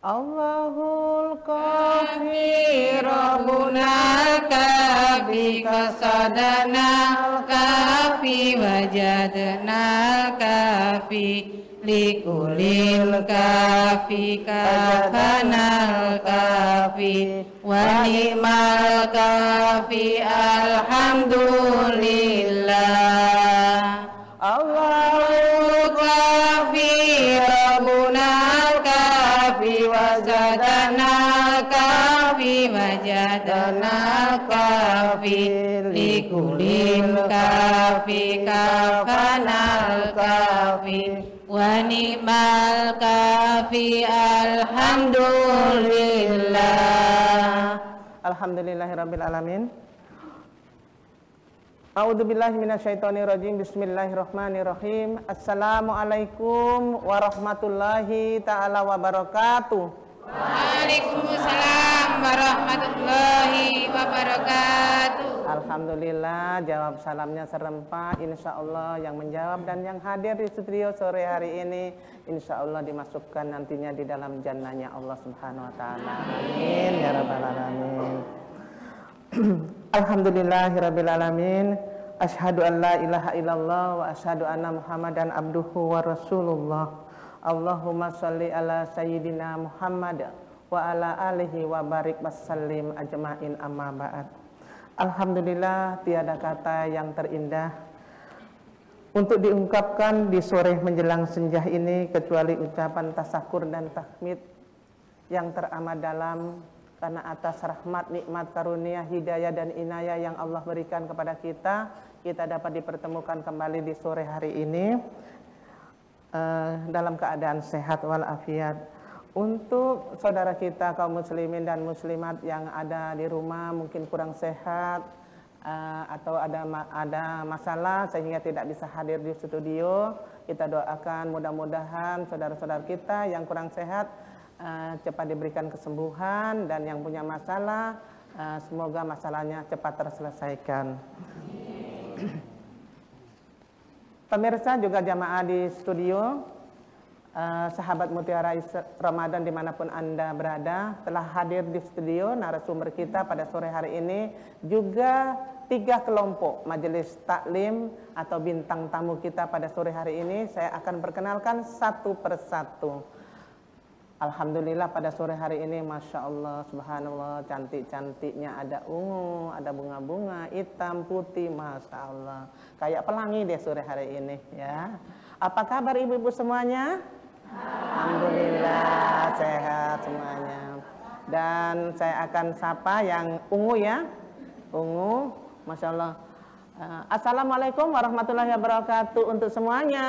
Allahul Kafi Rabbunal Kafi Qasadanal Kafi Wajadnal Kafi Likulil Kafi Kafanal Kafi Wa ni'mal Kafi Alhamdulillah. Allahul Kafi Rabbunal Kafi Wazadana Kafi Wajadana Kafi Likulil Kafi Kafanal Kafi Wa ni'mal Kafi Alhamdulillah. Alhamdulillahirabbil alamin. A'udzubillahi minasyaitonirrajim. Bismillahirrahmanirrahim. Assalamualaikum warahmatullahi ta'ala wabarakatuh. Waalaikumsalam warahmatullahi wabarakatuh. Alhamdulillah, jawab salamnya serempak. Insya Allah yang menjawab dan yang hadir di studio sore hari ini insya Allah dimasukkan nantinya di dalam jannahnya Allah Subhanahu wa ta'ala. Amin ya rabbal alamin. Alhamdulillahirabbil alamin. Asyhadu an la ilaha illallah wa asyhadu anna Muhammadan abduhu wa rasulullah. Allahumma sholli ala sayyidina Muhammad wa ala alihi wa barik wasallim ajmain amma ba'd. Alhamdulillah, tiada kata yang terindah untuk diungkapkan di sore menjelang senja ini kecuali ucapan tasakur dan tahmid yang teramat dalam karena atas rahmat, nikmat, karunia, hidayah dan inayah yang Allah berikan kepada kita dapat dipertemukan kembali di sore hari ini dalam keadaan sehat walafiat. Untuk saudara kita kaum muslimin dan muslimat yang ada di rumah mungkin kurang sehat atau ada masalah sehingga tidak bisa hadir di studio, kita doakan mudah-mudahan saudara-saudara kita yang kurang sehat cepat diberikan kesembuhan, dan yang punya masalah semoga masalahnya cepat terselesaikan. Pemirsa juga jamaah di studio, sahabat Mutiara Ramadan dimanapun Anda berada, telah hadir di studio narasumber kita pada sore hari ini juga 3 kelompok majelis taklim atau bintang tamu kita pada sore hari ini. Saya akan perkenalkan satu persatu. Alhamdulillah pada sore hari ini Masya Allah subhanallah, cantik-cantiknya, ada ungu, ada bunga-bunga, hitam, putih, Masya Allah, kayak pelangi deh sore hari ini ya. Apa kabar ibu-ibu semuanya? Alhamdulillah sehat semuanya. Dan saya akan sapa yang ungu ya, ungu, Masya Allah. Assalamualaikum warahmatullahi wabarakatuh untuk semuanya.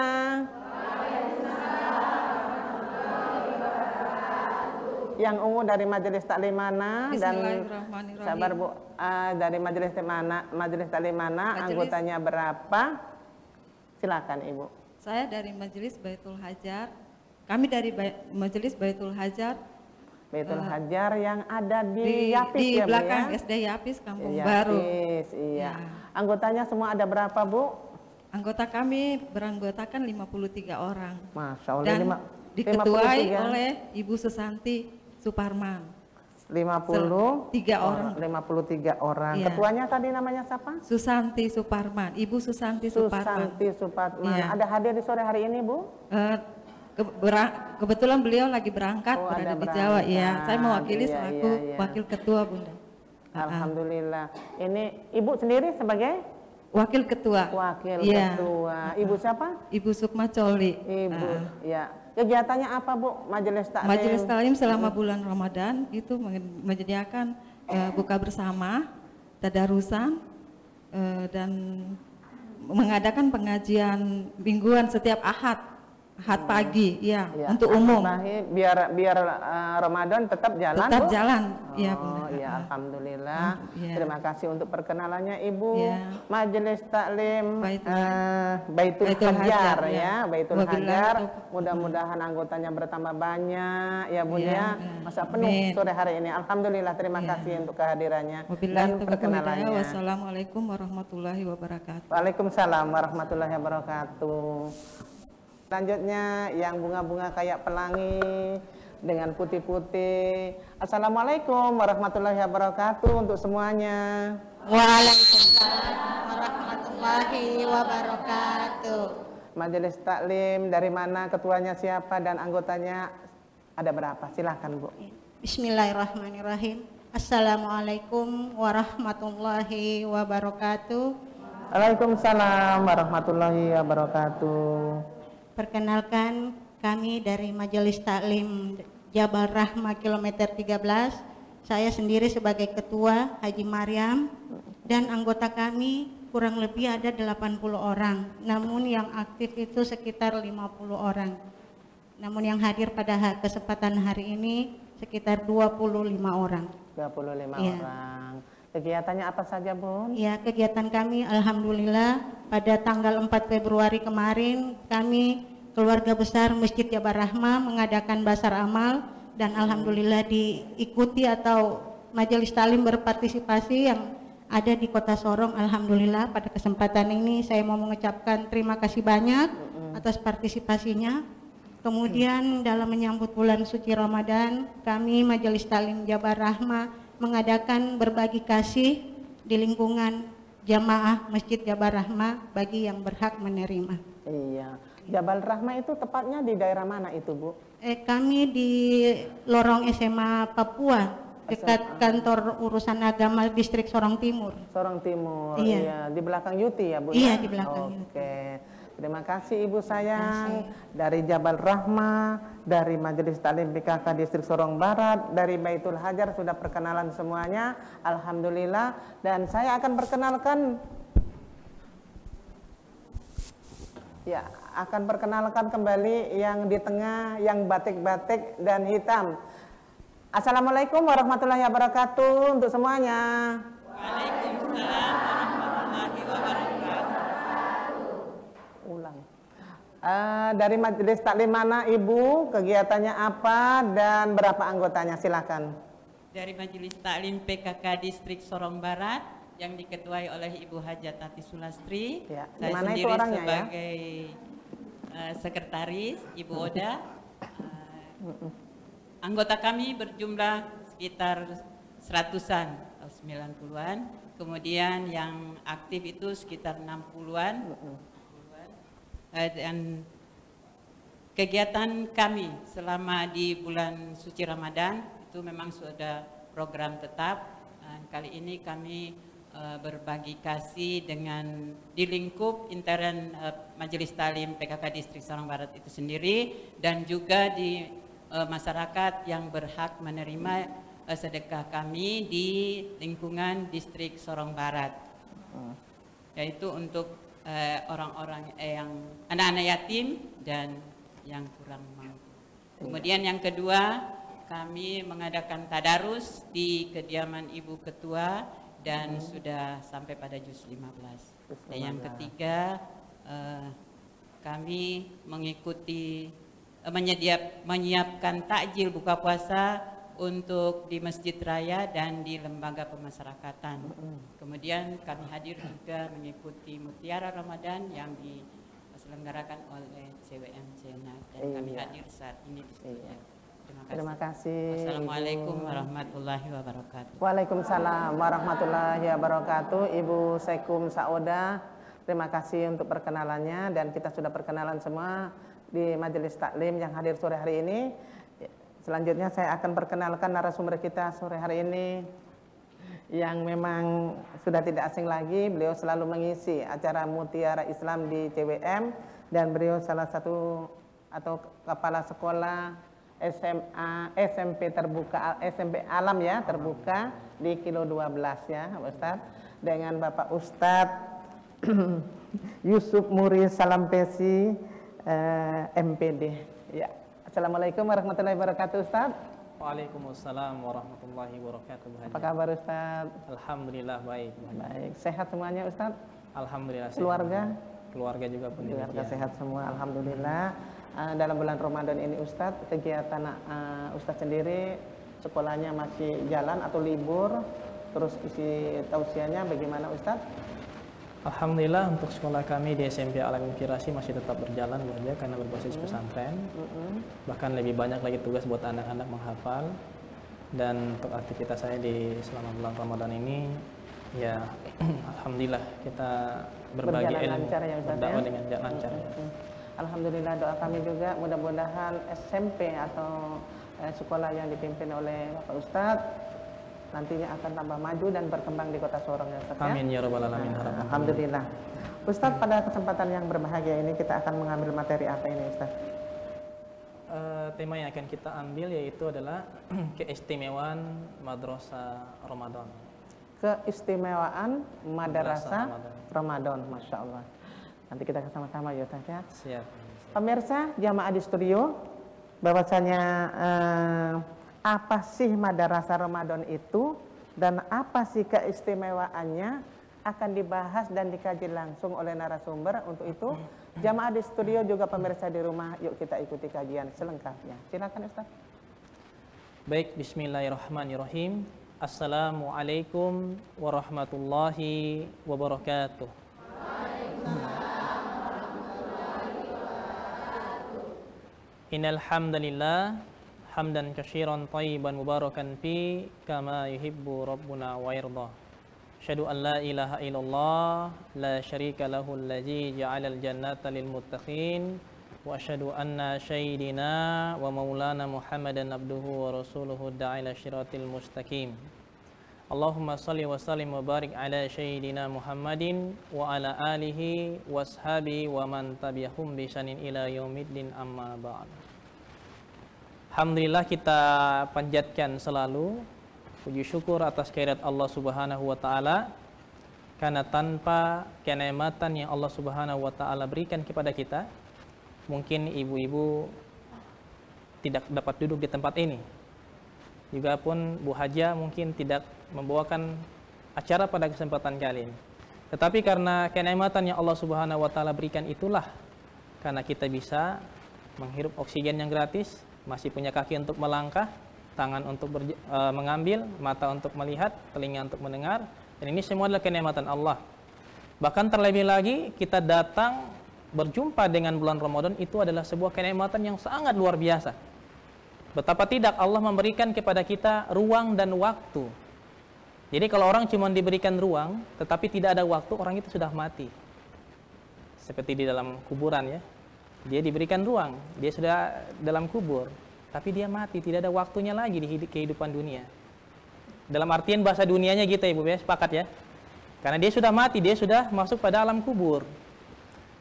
Yang ungu dari majelis taklim mana dan sabar Bu, dari majelis mana, majelis taklim mana, anggotanya berapa? Silakan Ibu. Saya dari majelis Baitul Hajar. Kami dari majelis Baitul Hajar. Baitul Hajar yang ada di Yapis di ya, belakang Bu, ya? SD Yapis Kampung Yapis, Baru. Iya. Ya. Anggotanya semua ada berapa Bu? Anggota kami beranggotakan 53 orang. Masya Allah. Dan diketuai 53. oleh Ibu Susanti Suparman. 53 orang. 53 orang. Ya. Ketuanya tadi namanya siapa? Susanti Suparman. Ibu Susanti Suparman. Susanti Suparman. Ya. Ada hadir di sore hari ini Bu? Kebetulan beliau lagi berangkat, berada di Jawa. Ya, saya mewakili selaku wakil ketua Bunda. Alhamdulillah. Ini Ibu sendiri sebagai wakil ketua. Wakil ketua. Ibu siapa? Ibu Sukma Coli. Ibu. Ya. Kegiatannya apa Bu? Majelis taklim. Majelis taklim selama bulan Ramadan itu menyediakan buka bersama, tadarusan, dan mengadakan pengajian mingguan setiap Ahad pagi, ya, untuk umum. Biar Ramadan tetap jalan. Tetap Bu? jalan, ya Bunda. Ya, alhamdulillah. Ya. Terima kasih untuk perkenalannya Ibu. Ya. Majelis taklim Baitul Hajar, ya, Baitul Hajar. Mudah-mudahan anggotanya bertambah banyak, ya Bunda. Ya. Masa penuh sore hari ini. Alhamdulillah. Terima kasih untuk kehadirannya dan perkenalannya. Wassalamualaikum warahmatullahi wabarakatuh. Waalaikumsalam warahmatullahi wabarakatuh. Selanjutnya yang bunga-bunga kayak pelangi, dengan putih-putih. Assalamualaikum warahmatullahi wabarakatuh untuk semuanya. Waalaikumsalam warahmatullahi wabarakatuh. Majelis taklim dari mana, ketuanya siapa dan anggotanya ada berapa? Silahkan Bu. Bismillahirrahmanirrahim. Assalamualaikum warahmatullahi wabarakatuh. Waalaikumsalam warahmatullahi wabarakatuh. Perkenalkan, kami dari Majelis Taklim Jabal Rahmah kilometer 13. Saya sendiri sebagai ketua Haji Maryam dan anggota kami kurang lebih ada 80 orang. Namun yang aktif itu sekitar 50 orang. Namun yang hadir pada kesempatan hari ini sekitar 25 orang. 25 Ya. orang. Kegiatannya apa saja, Bun? Ya, kegiatan kami alhamdulillah pada tanggal 4 Februari kemarin kami keluarga besar Masjid Jabal Rahmah mengadakan basar amal dan alhamdulillah diikuti atau majelis talim berpartisipasi yang ada di Kota Sorong. Alhamdulillah pada kesempatan ini saya mau mengucapkan terima kasih banyak atas partisipasinya. Kemudian dalam menyambut bulan suci Ramadan, kami Majelis Talim Jabal Rahmah mengadakan berbagi kasih di lingkungan jamaah Masjid Jabal Rahmah bagi yang berhak menerima. Iya. Jabal Rahmah itu tepatnya di daerah mana itu, Bu? Kami di lorong SMA Papua, dekat kantor urusan agama distrik Sorong Timur. Sorong Timur. Iya. Iya. Di belakang Yuti ya, Bu? Iya, ya? di belakang Yuti. Oke. Terima kasih Ibu sayang. Dari Jabal Rahmah, dari Majelis Taklim PKK Distrik Sorong Barat, dari Baitul Hajar sudah perkenalan semuanya. Alhamdulillah. Dan saya akan perkenalkan, ya, akan perkenalkan kembali yang di tengah, yang batik-batik dan hitam. Assalamualaikum warahmatullahi wabarakatuh untuk semuanya. Waalaikumsalam warahmatullahi wabarakatuh. Ulang. Dari Majelis Taklim mana Ibu? Kegiatannya apa dan berapa anggotanya? Silakan. Dari Majelis Taklim PKK Distrik Sorong Barat yang diketuai oleh Ibu Hajat Tati Sulastri. Ya, Saya dimana itu sendiri orangnya, ya? sebagai sekretaris Ibu Oda. Anggota kami berjumlah sekitar 100-an atau 90-an. Kemudian yang aktif itu sekitar 60-an. Dan kegiatan kami selama di bulan suci Ramadan itu memang sudah program tetap. Kali ini kami berbagi kasih dengan di lingkup intern Majelis Talim PKK Distrik Sorong Barat itu sendiri dan juga di masyarakat yang berhak menerima sedekah kami di lingkungan Distrik Sorong Barat, yaitu untuk orang-orang yang anak-anak yatim dan yang kurang mampu. Kemudian yang kedua, kami mengadakan tadarus di kediaman Ibu Ketua dan sudah sampai pada juz 15. Dan yang ketiga, kami mengikuti menyiapkan takjil buka puasa untuk di Masjid Raya dan di lembaga pemasyarakatan. Kemudian kami hadir juga mengikuti Mutiara Ramadan yang diselenggarakan oleh CWM Jenat dan kami hadir saat ini di studio. Terima kasih. Assalamualaikum warahmatullahi wabarakatuh. Waalaikumsalam warahmatullahi wabarakatuh. Ibu Sekum Saoda, terima kasih untuk perkenalannya dan kita sudah perkenalan semua di Majelis Taklim yang hadir sore hari ini. Selanjutnya saya akan perkenalkan narasumber kita sore hari ini yang memang sudah tidak asing lagi. Beliau selalu mengisi acara Mutiara Islam di CWM dan beliau salah satu atau kepala sekolah SMA SMP terbuka, SMP Alam ya, terbuka di Kilo 12 ya Ustadz, dengan Bapak Ustadz Yusuf Muri Salampesi MPD ya. Assalamualaikum warahmatullahi wabarakatuh Ustadz. Waalaikumsalam warahmatullahi wabarakatuh. Apa kabar Ustadz? Alhamdulillah baik. Baik, sehat semuanya Ustadz? Alhamdulillah. Keluarga? Keluarga juga pun Keluarga demikian. sehat semua, alhamdulillah. Dalam bulan Ramadan ini Ustadz, kegiatan Ustadz sendiri sekolahnya masih jalan atau libur? Terus isi tausiahnya bagaimana Ustadz? Alhamdulillah untuk sekolah kami di SMP Al Inspirasi masih tetap berjalan Bu Haja karena berbasis pesantren. Bahkan lebih banyak lagi tugas buat anak-anak menghafal. Dan untuk aktivitas saya di selama bulan Ramadan ini ya alhamdulillah kita berbagi Berjalan ilmu, lancar ya, Ustaz, berdakwah ya? dengan lancar. Ya. Alhamdulillah, doa kami juga mudah-mudahan SMP atau sekolah yang dipimpin oleh Bapak Ustadz nantinya akan tambah maju dan berkembang di Kota Sorong ya Ustaz, ya? Amin ya rabbal alamin. Harapan Alhamdulillah. Ustadz, pada kesempatan yang berbahagia ini kita akan mengambil materi apa ini Ustadz? Tema yang akan kita ambil yaitu adalah keistimewaan Madrasah Ramadan. Keistimewaan Madrasah Ramadan. Ramadan, Masya Allah. Nanti kita sama-sama ya Ustaz, ya. Siap. Pemirsa jamaah di studio, bahwasanya apa sih Madrasah Ramadan itu dan apa sih keistimewaannya akan dibahas dan dikaji langsung oleh narasumber. Untuk itu jamaah di studio juga pemirsa di rumah, yuk kita ikuti kajian selengkapnya. Silakan Ustaz. Baik, bismillahirrahmanirrahim. Assalamualaikum warahmatullahi wabarakatuh. Innal hamdalillah hamdan katsiran thayyiban mubarakan fi kama yuhibbu rabbuna wa yarda. Asyhadu an la ilaha illallah la syarika lahu allazi ja'alal jannata lil muttaqin wa asyhadu anna sayyidina wa maulana Muhammadan abduhu wa rasuluhu da'ila syiratil mustaqim. Allahumma salli wa sallim wa barik ala sayyidina Muhammadin wa ala alihi wa ashabihi wa man tabi'ahum bi ihsanin ila yaumiddin, amma ba'd. Alhamdulillah, kita panjatkan selalu puji syukur atas kehadirat Allah Subhanahu wa taala, karena tanpa kenikmatan yang Allah Subhanahu wa taala berikan kepada kita, mungkin ibu-ibu tidak dapat duduk di tempat ini. Juga pun Bu Haja mungkin tidak membawakan acara pada kesempatan kali ini. Tetapi karena kenikmatan yang Allah Subhanahu wa taala berikan itulah karena kita bisa menghirup oksigen yang gratis, masih punya kaki untuk melangkah, tangan untuk mengambil, mata untuk melihat, telinga untuk mendengar, dan ini semua adalah kenikmatan Allah. Bahkan terlebih lagi kita datang berjumpa dengan bulan Ramadan itu adalah sebuah kenikmatan yang sangat luar biasa. Betapa tidak Allah memberikan kepada kita ruang dan waktu. Jadi kalau orang cuma diberikan ruang tetapi tidak ada waktu, orang itu sudah mati. Seperti di dalam kuburan ya. Dia diberikan ruang, dia sudah dalam kubur, tapi dia mati, tidak ada waktunya lagi di kehidupan dunia. Dalam artian bahasa dunianya gitu Ibu ya, sepakat ya. Karena dia sudah mati, dia sudah masuk pada alam kubur.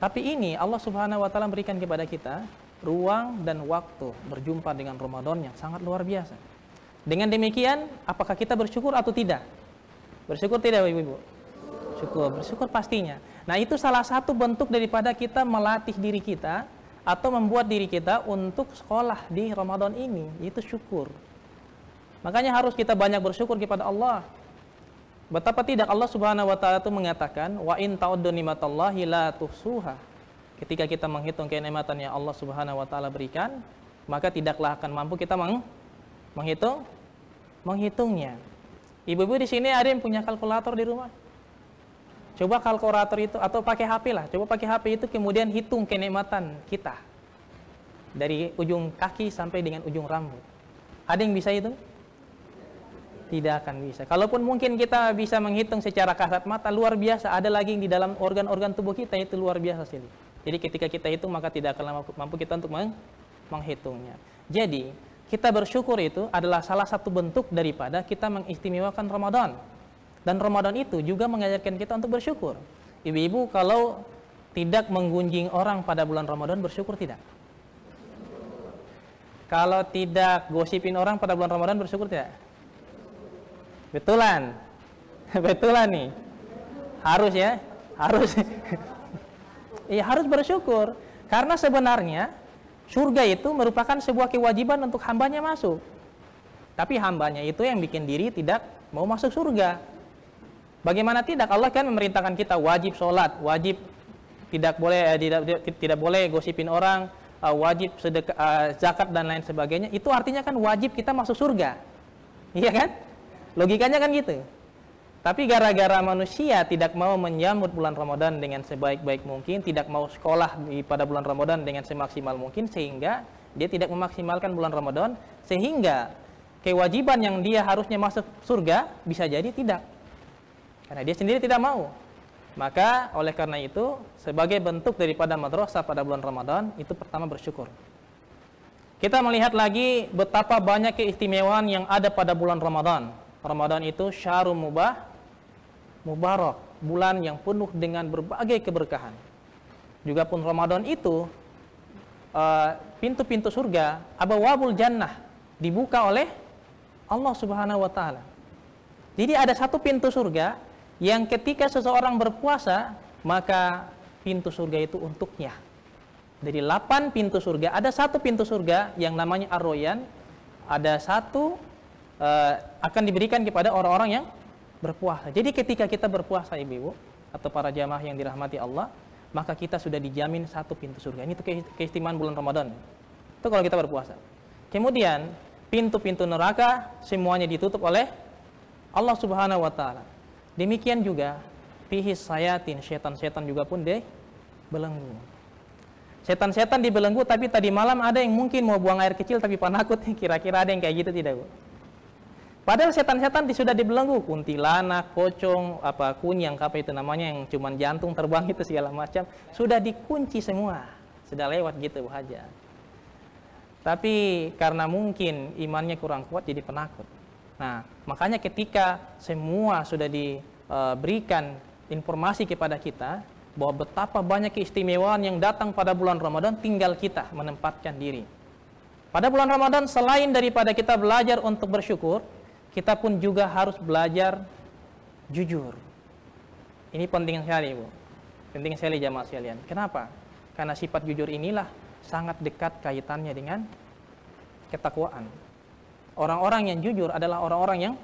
Tapi ini Allah Subhanahu wa taala berikan kepada kita ruang dan waktu berjumpa dengan Ramadan yang sangat luar biasa. Dengan demikian, apakah kita bersyukur atau tidak? Bersyukur tidak Ibu-ibu? Bersyukur pastinya. Nah, itu salah satu bentuk daripada kita melatih diri kita atau membuat diri kita untuk sekolah di Ramadan ini, itu syukur. Makanya harus kita banyak bersyukur kepada Allah. Betapa tidak Allah Subhanahu wa taala itu mengatakan, wa in ta'uddu nimatallahi la tuhsuha. Ketika kita menghitung kenikmatan yang Allah Subhanahu wa taala berikan, maka tidaklah akan mampu kita menghitungnya. Ibu-ibu di sini ada yang punya kalkulator di rumah? Coba kalkulator itu, atau pakai HP lah. Coba pakai HP itu kemudian hitung kenikmatan kita dari ujung kaki sampai dengan ujung rambut. Ada yang bisa hitung? Tidak akan bisa. Kalaupun mungkin kita bisa menghitung secara kasat mata, luar biasa. Ada lagi yang di dalam organ-organ tubuh kita itu luar biasa sih. Jadi ketika kita hitung maka tidak akan mampu kita untuk menghitungnya. Jadi kita bersyukur itu adalah salah satu bentuk daripada kita mengistimewakan Ramadan. Dan Ramadan itu juga mengajarkan kita untuk bersyukur. Ibu-ibu kalau tidak menggunjing orang pada bulan Ramadan, bersyukur tidak? Kalau tidak gosipin orang pada bulan Ramadan, bersyukur tidak? Betulan. Betulan nih. Harus ya? Harus. Iya, harus bersyukur. Karena sebenarnya surga itu merupakan sebuah kewajiban untuk hambanya masuk. Tapi hambanya itu yang bikin diri tidak mau masuk surga. Bagaimana tidak? Allah kan memerintahkan kita wajib sholat, wajib tidak boleh gosipin orang, wajib sedekah, zakat dan lain sebagainya. Itu artinya kan wajib kita masuk surga. Iya kan? Logikanya kan gitu. Tapi gara-gara manusia tidak mau menyambut bulan Ramadan dengan sebaik-baik mungkin, tidak mau sekolah pada bulan Ramadan dengan semaksimal mungkin, sehingga dia tidak memaksimalkan bulan Ramadan, sehingga kewajiban yang dia harusnya masuk surga bisa jadi tidak. Karena dia sendiri tidak mau. Maka oleh karena itu, sebagai bentuk daripada madrasah pada bulan Ramadan, itu pertama bersyukur. Kita melihat lagi betapa banyak keistimewaan yang ada pada bulan Ramadan. Ramadan itu syahrul mubarak, bulan yang penuh dengan berbagai keberkahan. Juga pun Ramadan itu pintu-pintu surga, abwabul jannah, dibuka oleh Allah Subhanahu wa taala. Jadi ada satu pintu surga yang ketika seseorang berpuasa, maka pintu surga itu untuknya. Dari 8 pintu surga, ada satu pintu surga yang namanya Ar-Royan, ada satu akan diberikan kepada orang-orang yang berpuasa. Jadi ketika kita berpuasa, ibu-ibu atau para jamaah yang dirahmati Allah, maka kita sudah dijamin satu pintu surga. Ini itu keistimewaan bulan Ramadan. Itu kalau kita berpuasa. Kemudian pintu-pintu neraka semuanya ditutup oleh Allah Subhanahu wa taala. Demikian juga fihi sayatin, setan-setan juga pun dibelenggu. Setan-setan dibelenggu, tapi tadi malam ada yang mungkin mau buang air kecil tapi penakut. Kira-kira ada yang kayak gitu tidak, Bu? Padahal setan-setan sudah dibelenggu, kuntilanak, pocong, kunyang, apa itu namanya yang cuman jantung terbang itu segala macam, sudah dikunci semua. Sudah lewat gitu, Bu Haja. Tapi karena mungkin imannya kurang kuat jadi penakut. Nah, makanya ketika semua sudah diberikan informasi kepada kita bahwa betapa banyak keistimewaan yang datang pada bulan Ramadan, tinggal kita menempatkan diri. Pada bulan Ramadan, selain daripada kita belajar untuk bersyukur, kita pun juga harus belajar jujur. Ini penting sekali, Bu. Penting sekali jamaah sekalian. Kenapa? Karena sifat jujur inilah sangat dekat kaitannya dengan ketakwaan. Orang-orang yang jujur adalah orang-orang yang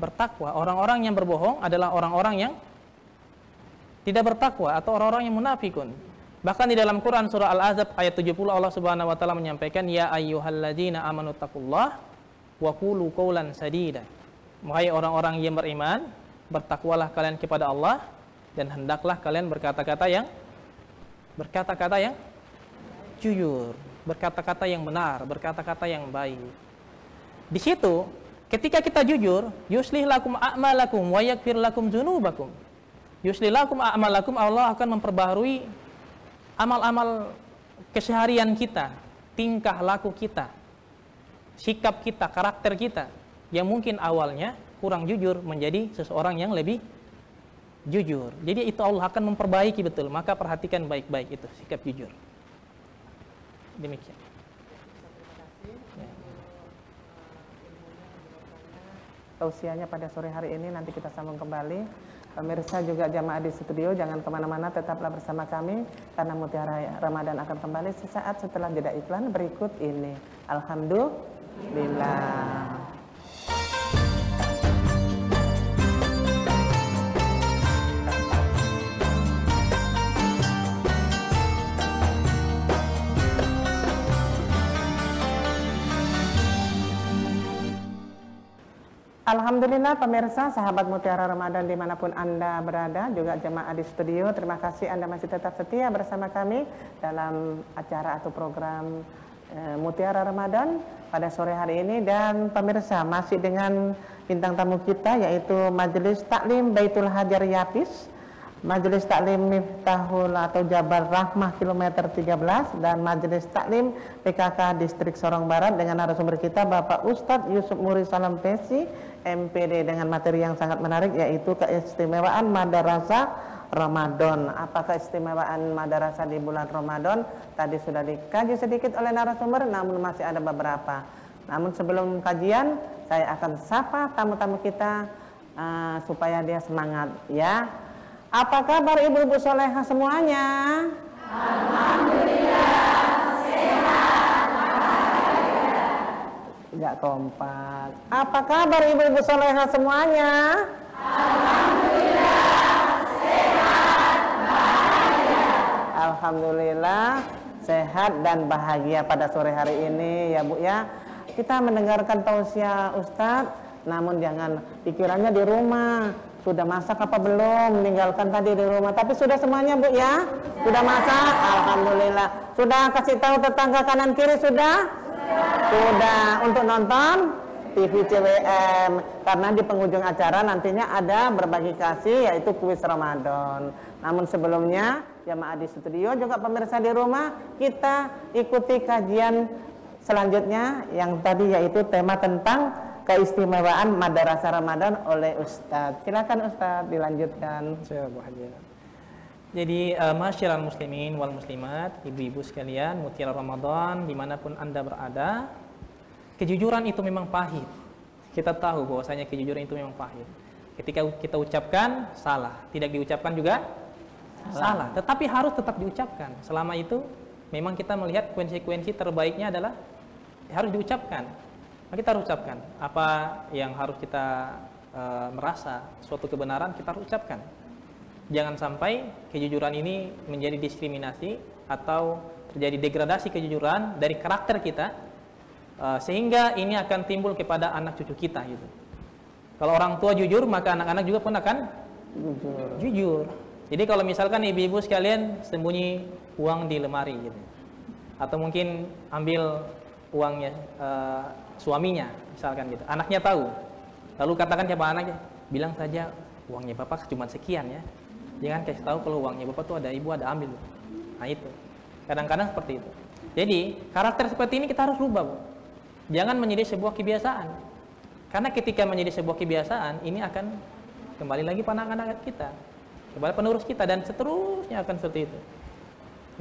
bertakwa. Orang-orang yang berbohong adalah orang-orang yang tidak bertakwa atau orang-orang yang munafikun. Bahkan di dalam Quran surah Al-Ahzab ayat 70 Allah Subhanahu wa taala menyampaikan, ya ayyuhalladzina amanu taqullah wa qulu qawlan sadida. Wahai orang-orang yang beriman, bertakwalah kalian kepada Allah dan hendaklah kalian berkata-kata yang jujur, berkata-kata yang benar, berkata-kata yang baik. Di situ ketika kita jujur, yuslih lakum a'malakum wa yaghfir lakum dzunubakum. Yuslih lakum a'malakum, Allah akan memperbaharui amal-amal keseharian kita, tingkah laku kita, sikap kita, karakter kita yang mungkin awalnya kurang jujur menjadi seseorang yang lebih jujur. Jadi itu Allah akan memperbaiki betul. Maka perhatikan baik-baik itu sikap jujur. Demikian. Tausiahnya pada sore hari ini nanti kita sambung kembali. Pemirsa juga jamaah di studio, jangan kemana-mana, tetaplah bersama kami karena Mutiara Ramadan akan kembali sesaat setelah jeda iklan berikut ini. Alhamdulillah. Alhamdulillah pemirsa, sahabat Mutiara Ramadan dimanapun Anda berada, juga jemaah di studio, terima kasih Anda masih tetap setia bersama kami dalam acara atau program Mutiara Ramadan pada sore hari ini. Dan pemirsa masih dengan bintang tamu kita yaitu Majelis Taklim Baitul Hajar Yapis, Majelis Taklim Miftahul atau Jabal Rahmah kilometer 13, dan Majelis Taklim PKK Distrik Sorong Barat dengan narasumber kita Bapak Ustadz Yusuf Muri Salam Pesi MPD dengan materi yang sangat menarik yaitu keistimewaan madrasah Ramadan. Apa keistimewaan madrasah di bulan Ramadan? Tadi sudah dikaji sedikit oleh narasumber, namun masih ada beberapa. Namun sebelum kajian, saya akan sapa tamu-tamu kita supaya dia semangat ya. Apa kabar ibu-ibu soleha semuanya? Alhamdulillah, sehat. Enggak kompak. Apa kabar ibu-ibu soleha semuanya? Alhamdulillah, sehat, bahagia. Alhamdulillah, sehat dan bahagia pada sore hari ini ya Bu ya. Kita mendengarkan tausiah Ustadz Namun jangan pikirannya di rumah. Sudah masak apa belum? Meninggalkan tadi di rumah. Tapi sudah semuanya Bu ya? Sudah masak? Alhamdulillah. Sudah kasih tahu tetangga kanan kiri sudah? Sudah. Untuk nonton TV CWM, karena di penghujung acara nantinya ada berbagi kasih, yaitu kuis Ramadan. Namun sebelumnya jamaah di studio juga pemirsa di rumah, kita ikuti kajian selanjutnya yang tadi yaitu tema tentang keistimewaan Madrasah Ramadan oleh Ustadz. Silakan Ustadz dilanjutkan. Jadi masyiral muslimin wal muslimat, ibu-ibu sekalian, mutiara Ramadan dimanapun Anda berada, kejujuran itu memang pahit. Kita tahu bahwasanya kejujuran itu memang pahit. Ketika kita ucapkan, salah. Tidak diucapkan juga salah. Tetapi harus tetap diucapkan. Selama itu memang kita melihat konsekuensi terbaiknya adalah harus diucapkan. Maka kita harus ucapkan. Apa yang harus kita merasa suatu kebenaran, kita harus ucapkan. Jangan sampai kejujuran ini menjadi diskriminasi atau terjadi degradasi kejujuran dari karakter kita, sehingga ini akan timbul kepada anak cucu kita gitu. Kalau orang tua jujur, maka anak-anak juga pun akan jujur. Jadi kalau misalkan ibu-ibu sekalian sembunyi uang di lemari gitu, atau mungkin ambil uangnya suaminya misalkan gitu, anaknya tahu, lalu katakan kepada anaknya, bilang saja uangnya bapak cuma sekian ya, jangan kasih tahu kalau uangnya bapak tuh ada ibu ada ambil. Nah itu kadang-kadang seperti itu. Jadi karakter seperti ini kita harus rubah, Bu. Jangan menjadi sebuah kebiasaan. Karena ketika menjadi sebuah kebiasaan, ini akan kembali lagi pada anak-anak kita, kepada penerus kita, dan seterusnya akan seperti itu.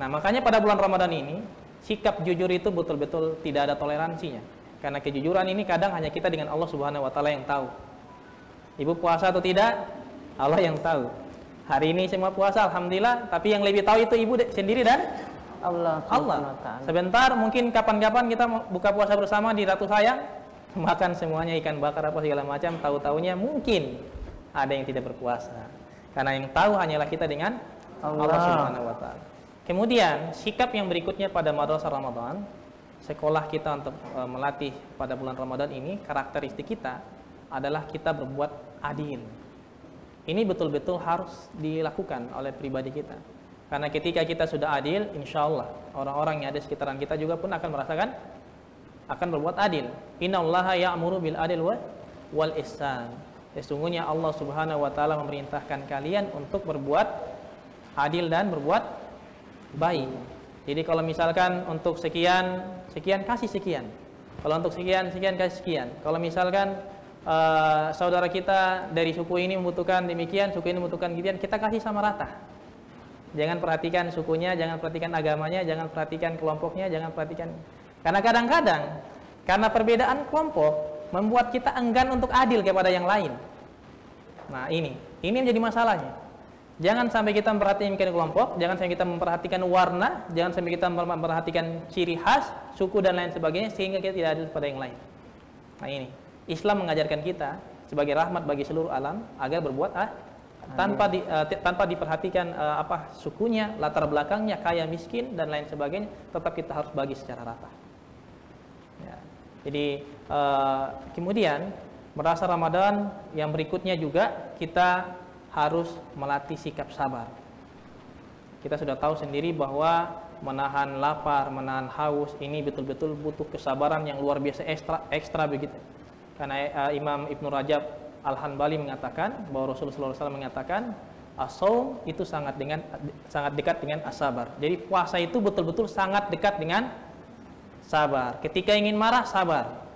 Nah, makanya pada bulan Ramadan ini, sikap jujur itu betul-betul tidak ada toleransinya. Karena kejujuran ini kadang hanya kita dengan Allah Subhanahu wa taala yang tahu. Ibu puasa atau tidak, Allah yang tahu. Hari ini semua puasa, alhamdulillah, tapi yang lebih tahu itu ibu sendiri dan Allah. Sebentar mungkin kapan-kapan kita buka puasa bersama di Ratu Sayang, makan semuanya ikan bakar apa segala macam, tahu-tahunya mungkin ada yang tidak berpuasa. Karena yang tahu hanyalah kita dengan Allah Subhanahu wa taala. Kemudian sikap yang berikutnya pada Madrasah Ramadan, sekolah kita untuk melatih pada bulan Ramadan ini, karakteristik kita adalah kita berbuat adil. Ini betul-betul harus dilakukan oleh pribadi kita. Karena ketika kita sudah adil, insya Allah orang-orang yang ada di sekitaran kita juga pun akan merasakan, akan berbuat adil. Innallaha ya'muru bil adil wal ihsan. Sesungguhnya Allah Subhanahu wa taala memerintahkan kalian untuk berbuat adil dan berbuat baik. Jadi kalau misalkan untuk sekian kasih sekian. Kalau untuk sekian kasih sekian. Kalau misalkan saudara kita dari suku ini membutuhkan demikian, suku ini membutuhkan demikian, kita kasih sama rata. Jangan perhatikan sukunya, jangan perhatikan agamanya, jangan perhatikan kelompoknya, jangan perhatikan. Karena kadang-kadang karena perbedaan kelompok membuat kita enggan untuk adil kepada yang lain. Nah, ini menjadi masalahnya. Jangan sampai kita memperhatikan kelompok, jangan sampai kita memperhatikan warna, jangan sampai kita memperhatikan ciri khas, suku dan lain sebagainya sehingga kita tidak adil kepada yang lain. Nah, ini Islam mengajarkan kita sebagai rahmat bagi seluruh alam agar berbuat tanpa diperhatikan apa sukunya, latar belakangnya, kaya miskin dan lain sebagainya, tetap kita harus bagi secara rata. Ya. Jadi kemudian merasa Ramadan yang berikutnya juga kita harus melatih sikap sabar. Kita sudah tahu sendiri bahwa menahan lapar, menahan haus ini betul-betul butuh kesabaran yang luar biasa ekstra begitu. Karena Imam Ibnu Rajab Al-Hanbali mengatakan bahwa Rasulullah SAW mengatakan as-shaum itu sangat dekat dengan as-sabar. Jadi puasa itu betul-betul sangat dekat dengan sabar. Ketika ingin marah, sabar.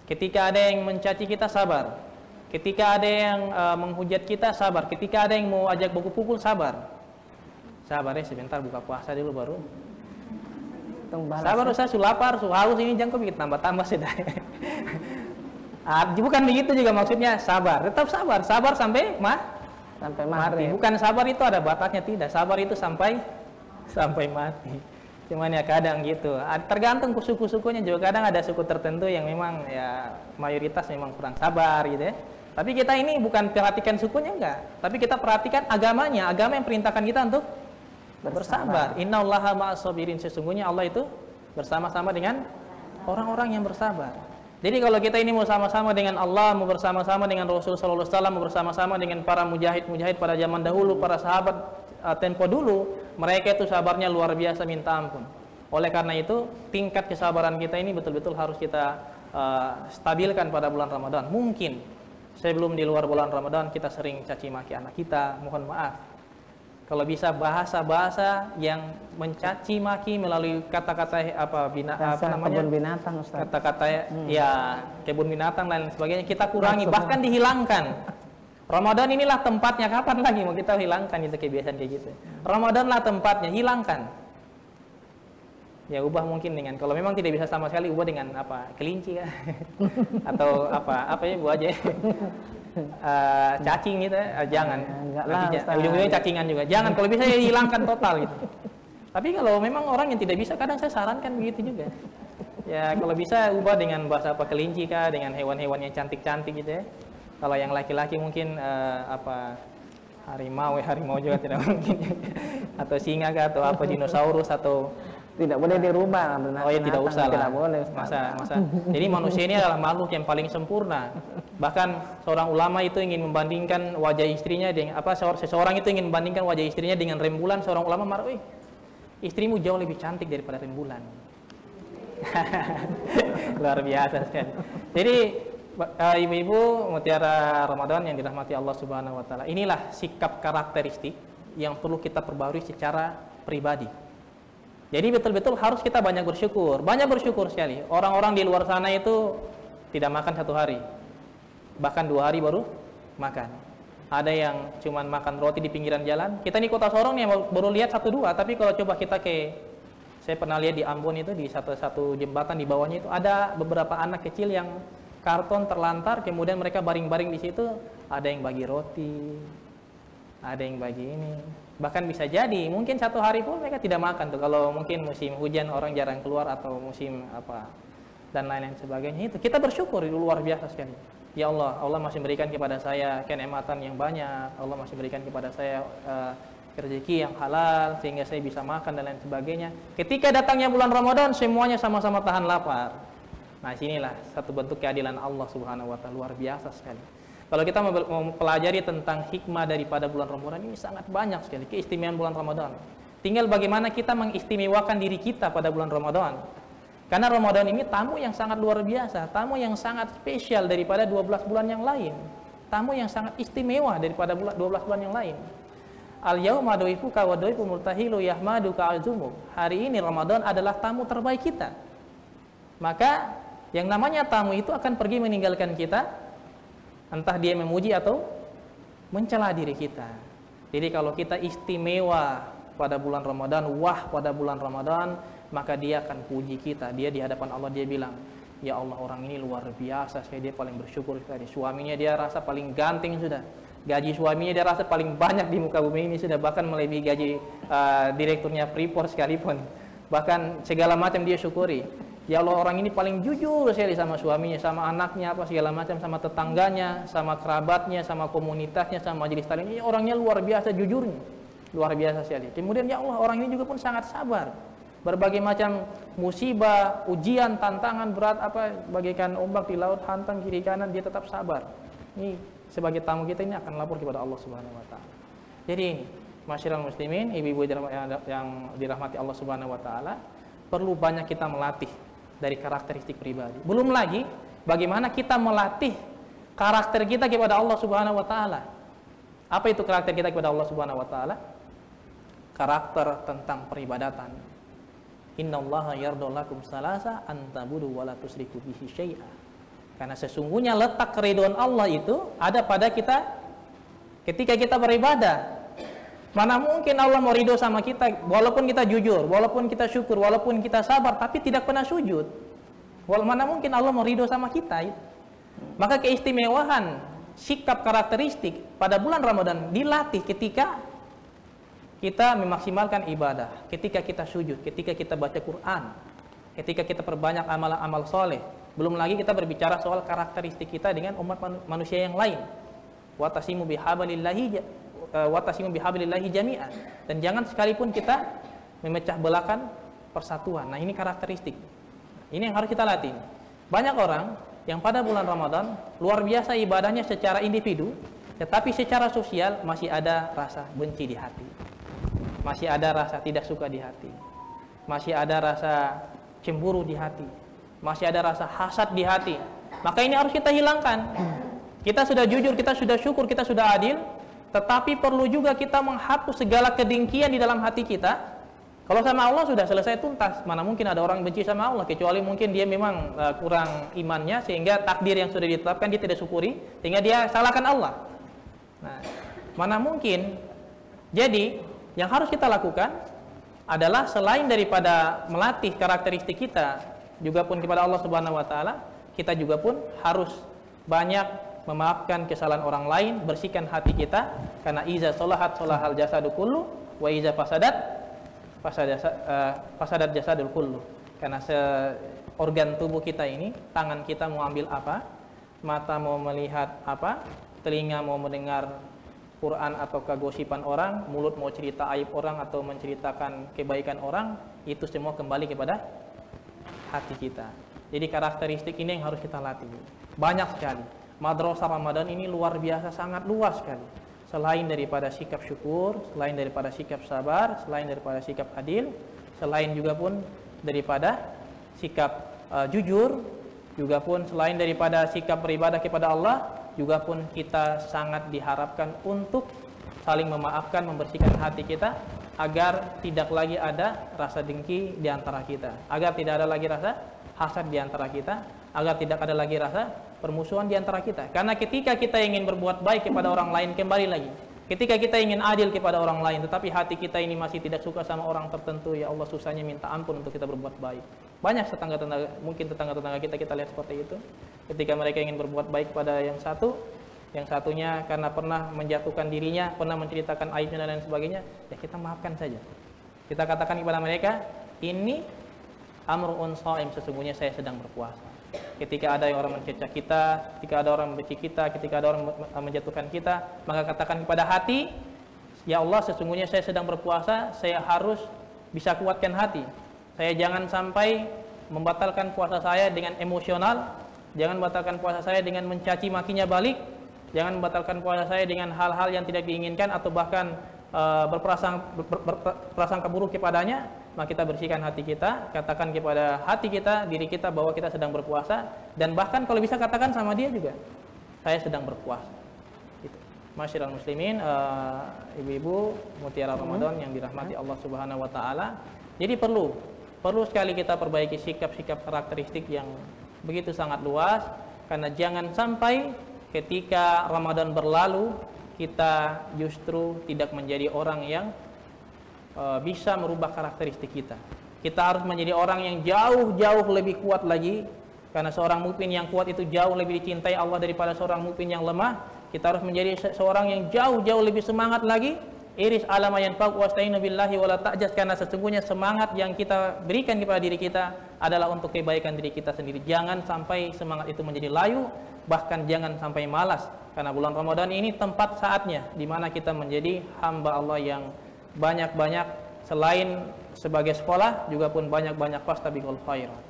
Ketika ada yang mencaci kita, sabar. Ketika ada yang menghujat kita, sabar. Ketika ada yang mau ajak baku pukul, sabar. Sabar ya, sebentar buka puasa dulu baru. Sabar, saya lapar, haus ini jangan bikin tambah-tambah sudah. Bukan begitu juga maksudnya sabar. Tetap sabar sampai mati. Bukan sabar itu ada batasnya, tidak. Sabar itu sampai mati. Cuman ya kadang gitu. Tergantung suku-sukunya juga, kadang ada suku tertentu yang memang ya mayoritas memang kurang sabar gitu ya. Tapi kita ini bukan perhatikan sukunya enggak, tapi kita perhatikan agamanya, agama yang perintahkan kita untuk bersabar. Innallaha ma'as sabirin, sesungguhnya Allah itu bersama-sama dengan orang-orang yang bersabar. Jadi kalau kita ini mau sama-sama dengan Allah, mau bersama-sama dengan Rasul sallallahu alaihi wasallam, mau bersama-sama dengan para mujahid-mujahid pada zaman dahulu, para sahabat tempo dulu, mereka itu sabarnya luar biasa minta ampun. Oleh karena itu, tingkat kesabaran kita ini betul-betul harus kita stabilkan pada bulan Ramadan. Mungkin sebelum di luar bulan Ramadan kita sering caci maki anak kita, mohon maaf. Kalau bisa bahasa-bahasa yang mencaci maki melalui kata-kata kebun binatang, Ustaz. Kata-kata ya kebun binatang dan sebagainya kita kurangi, bahkan dihilangkan. Ramadan inilah tempatnya, kapan lagi mau kita hilangkan itu kebiasaan kayak gitu. Ramadanlah tempatnya, hilangkan. Ya ubah mungkin dengan, kalau memang tidak bisa sama sekali, ubah dengan apa, kelinci ya atau apa ya, buah aja cacing gitu jangan, ujung-ujungnya cacingan juga jangan, kalau bisa ya hilangkan total gitu. Tapi kalau memang orang yang tidak bisa, kadang saya sarankan begitu juga ya, kalau bisa ubah dengan bahasa apa, kelinci kah, dengan hewan-hewan yang cantik-cantik gitu ya. Kalau yang laki-laki mungkin harimau juga tidak mungkin atau singa kah, atau apa, dinosaurus, atau tidak boleh dirubah. Oh ya tidak usah lah. Tidak boleh. Masa. Jadi manusia ini adalah makhluk yang paling sempurna. Bahkan seorang ulama itu ingin membandingkan wajah istrinya dengan seseorang itu ingin membandingkan wajah istrinya dengan rembulan. Seorang ulama marah, istrimu jauh lebih cantik daripada rembulan. Luar biasa sekali. Jadi ibu-ibu mutiara Ramadan yang dirahmati Allah Subhanahu wa taala, inilah sikap karakteristik yang perlu kita perbarui secara pribadi. Jadi betul-betul harus kita banyak bersyukur sekali. Orang-orang di luar sana itu tidak makan 1 hari, bahkan 2 hari baru makan. Ada yang cuman makan roti di pinggiran jalan. Kita di kota Sorong yang baru lihat 1-2, tapi kalau coba kita saya pernah lihat di Ambon itu, di satu jembatan di bawahnya itu ada beberapa anak kecil yang karton terlantar, kemudian mereka baring-baring di situ. Ada yang bagi roti, ada yang bagi ini. Bahkan bisa jadi mungkin 1 hari pun mereka tidak makan tuh, kalau mungkin musim hujan orang jarang keluar, atau musim apa dan lain-lain sebagainya. Itu kita bersyukur luar biasa sekali. Ya Allah, Allah masih berikan kepada saya kenikmatan yang banyak, Allah masih berikan kepada saya rezeki yang halal sehingga saya bisa makan dan lain sebagainya. Ketika datangnya bulan Ramadan, semuanya sama-sama tahan lapar. Nah, sinilah satu bentuk keadilan Allah Subhanahu wa taala, luar biasa sekali. Kalau kita mempelajari tentang hikmah daripada bulan Ramadan ini, sangat banyak sekali keistimewaan bulan Ramadan. Tinggal bagaimana kita mengistimewakan diri kita pada bulan Ramadan. Karena Ramadan ini tamu yang sangat luar biasa, tamu yang sangat spesial daripada 12 bulan yang lain. Tamu yang sangat istimewa daripada 12 bulan yang lain. Al-yauma doifuka wa doifu multahilu yahmaduka al-jumuk. Hari ini Ramadan adalah tamu terbaik kita. Maka yang namanya tamu itu akan pergi meninggalkan kita, entah dia memuji atau mencela diri kita. Jadi kalau kita istimewa pada bulan Ramadan, pada bulan Ramadan, maka dia akan puji kita. Dia di hadapan Allah, dia bilang, ya Allah, orang ini luar biasa, dia paling bersyukur sekali. Suaminya dia rasa paling ganteng sudah. Gaji suaminya dia rasa paling banyak di muka bumi ini sudah, bahkan melebihi gaji direkturnya Freeport sekalipun. Bahkan segala macam dia syukuri. Ya Allah, orang ini paling jujur sekali sama suaminya, sama anaknya, apa segala macam, sama tetangganya, sama kerabatnya, sama komunitasnya, sama majelis taklim. Ini orangnya luar biasa jujurnya, luar biasa sekali. Kemudian ya Allah, orang ini juga pun sangat sabar. Berbagai macam musibah, ujian, tantangan berat, bagaikan ombak di laut, hantam kiri kanan, dia tetap sabar. Ini sebagai tamu kita ini akan lapor kepada Allah Subhanahu wa taala. Jadi ini, masyiral muslimin, ibu-ibu yang dirahmati Allah Subhanahu wa taala, perlu banyak kita melatih dari karakteristik pribadi. Belum lagi bagaimana kita melatih karakter kita kepada Allah Subhanahu wa taala. Apa itu karakter kita kepada Allah Subhanahu wa taala? Karakter tentang peribadatan. Innallaha yardha lakum salasa an tabudu wa la tusyriku bihi syai'a. Karena sesungguhnya letak keridhaan Allah itu ada pada kita ketika kita beribadah. Mana mungkin Allah mau ridho sama kita walaupun kita jujur, walaupun kita syukur, walaupun kita sabar, tapi tidak pernah sujud. Mana mungkin Allah mau ridho sama kita. Maka keistimewaan sikap karakteristik pada bulan Ramadan dilatih ketika kita memaksimalkan ibadah, ketika kita sujud, ketika kita baca Quran, ketika kita perbanyak amal-amal soleh. Belum lagi kita berbicara soal karakteristik kita dengan umat manusia yang lain. Watasimu bihablillahi jami'an. Dan jangan sekalipun kita memecah belahkan persatuan. Nah, ini karakteristik. Ini yang harus kita latih. Banyak orang yang pada bulan Ramadan luar biasa ibadahnya secara individu, tetapi secara sosial masih ada rasa benci di hati, masih ada rasa tidak suka di hati, masih ada rasa cemburu di hati, masih ada rasa hasad di hati. Maka ini harus kita hilangkan. Kita sudah jujur, kita sudah syukur, kita sudah adil, tetapi perlu juga kita menghapus segala kedengkian di dalam hati kita. Kalau sama Allah sudah selesai tuntas, mana mungkin ada orang benci sama Allah, kecuali mungkin dia memang kurang imannya, sehingga takdir yang sudah ditetapkan dia tidak syukuri, sehingga dia salahkan Allah. Nah, mana mungkin. Jadi yang harus kita lakukan adalah selain daripada melatih karakteristik kita juga pun kepada Allah Subhanahu wa taala, kita juga pun harus banyak memaafkan kesalahan orang lain, bersihkan hati kita, karena iza sholahat sholahal jasadu kullu wa iza fasadat jasadul kullu. Karena organ tubuh kita ini, tangan kita mau ambil apa, mata mau melihat apa, telinga mau mendengar Quran atau kegosipan orang, mulut mau cerita aib orang atau menceritakan kebaikan orang, itu semua kembali kepada hati kita. Jadi karakteristik ini yang harus kita latih. Banyak sekali. Madrasah Ramadan ini luar biasa, sangat luas sekali. Selain daripada sikap syukur, selain daripada sikap sabar, selain daripada sikap adil, selain juga pun daripada sikap jujur, juga pun selain daripada sikap beribadah kepada Allah, juga pun kita sangat diharapkan untuk saling memaafkan, membersihkan hati kita, agar tidak lagi ada rasa dengki di antara kita, agar tidak ada lagi rasa hasad di antara kita, agar tidak ada lagi rasa permusuhan di antara kita. Karena ketika kita ingin berbuat baik kepada orang lain, kembali lagi, ketika kita ingin adil kepada orang lain, tetapi hati kita ini masih tidak suka sama orang tertentu, ya Allah, susahnya minta ampun untuk kita berbuat baik. Banyak mungkin tetangga-tetangga kita lihat seperti itu. Ketika mereka ingin berbuat baik pada yang satunya karena pernah menjatuhkan dirinya, pernah menceritakan aibnya dan lain sebagainya, ya kita maafkan saja. Kita katakan kepada mereka, ini amrun shaim, sesungguhnya saya sedang berpuasa. Ketika ada orang mencerca kita, ketika ada orang membenci kita, ketika ada orang menjatuhkan kita, maka katakan kepada hati, ya Allah, sesungguhnya saya sedang berpuasa, saya harus bisa kuatkan hati. Saya jangan sampai membatalkan puasa saya dengan emosional, jangan membatalkan puasa saya dengan mencaci makinya balik, jangan membatalkan puasa saya dengan hal-hal yang tidak diinginkan atau bahkan berprasangka buruk kepadanya. Maka kita bersihkan hati kita, katakan kepada hati kita, diri kita, bahwa kita sedang berpuasa, dan bahkan kalau bisa katakan sama dia juga, saya sedang berpuasa. Gitu. Masyiral muslimin, ibu-ibu mutiara Ramadan yang dirahmati Allah Subhanahu wa taala. Jadi perlu sekali kita perbaiki sikap-sikap karakteristik yang begitu sangat luas, karena jangan sampai ketika Ramadan berlalu kita justru tidak menjadi orang yang bisa merubah karakteristik kita. Kita harus menjadi orang yang jauh-jauh lebih kuat lagi, karena seorang mukmin yang kuat itu jauh lebih dicintai Allah daripada seorang mukmin yang lemah. Kita harus menjadi seorang yang jauh-jauh lebih semangat lagi. Iris alama yanfa'u wasta'inu billahi wala ta'jaz, karena sesungguhnya semangat yang kita berikan kepada diri kita adalah untuk kebaikan diri kita sendiri. Jangan sampai semangat itu menjadi layu, bahkan jangan sampai malas, karena bulan Ramadan ini tempat saatnya di mana kita menjadi hamba Allah yang banyak-banyak, selain sebagai sekolah juga pun banyak-banyak fastabiqul khairat.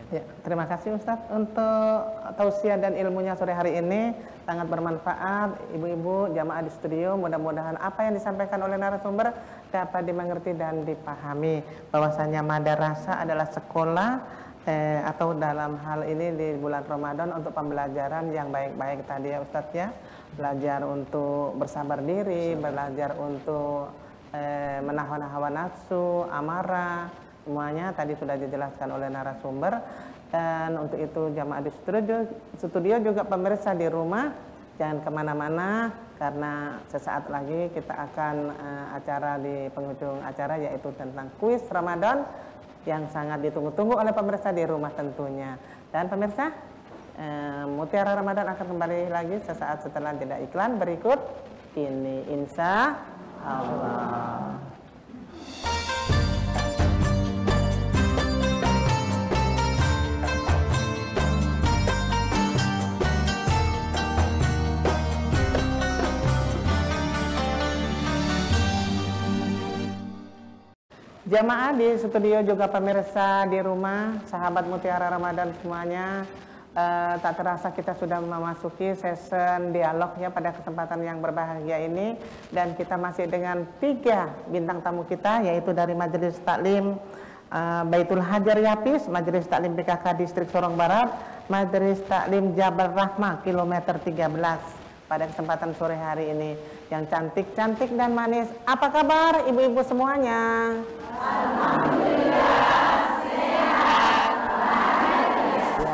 Ya, terima kasih Ustadz untuk tausiah dan ilmunya sore hari ini, sangat bermanfaat. Ibu-ibu jamaah di studio, mudah-mudahan apa yang disampaikan oleh narasumber dapat dimengerti dan dipahami, bahwasanya madrasah adalah sekolah atau dalam hal ini di bulan Ramadan untuk pembelajaran yang baik-baik tadi ya Ustadz ya. Belajar untuk bersabar diri, belajar untuk menahan hawa nafsu, amarah, semuanya tadi sudah dijelaskan oleh narasumber. Dan untuk itu jamaah di studio juga pemirsa di rumah, jangan kemana-mana, karena sesaat lagi kita akan acara di penghujung acara, yaitu tentang kuis Ramadan yang sangat ditunggu-tunggu oleh pemirsa di rumah tentunya. Dan pemirsa, Mutiara Ramadan akan kembali lagi sesaat setelah jeda iklan berikut ini, insya Allah. Jamaah di studio juga pemirsa di rumah, sahabat Mutiara Ramadan semuanya, Tak terasa kita sudah memasuki session dialog ya pada kesempatan yang berbahagia ini, dan kita masih dengan 3 bintang tamu kita, yaitu dari Majelis Taklim Baitul Hajar Yapis, Majelis Taklim PKK Distrik Sorong Barat, Majelis Taklim Jabal Rahmah kilometer 13 pada kesempatan sore hari ini. Yang cantik-cantik dan manis, apa kabar ibu-ibu semuanya?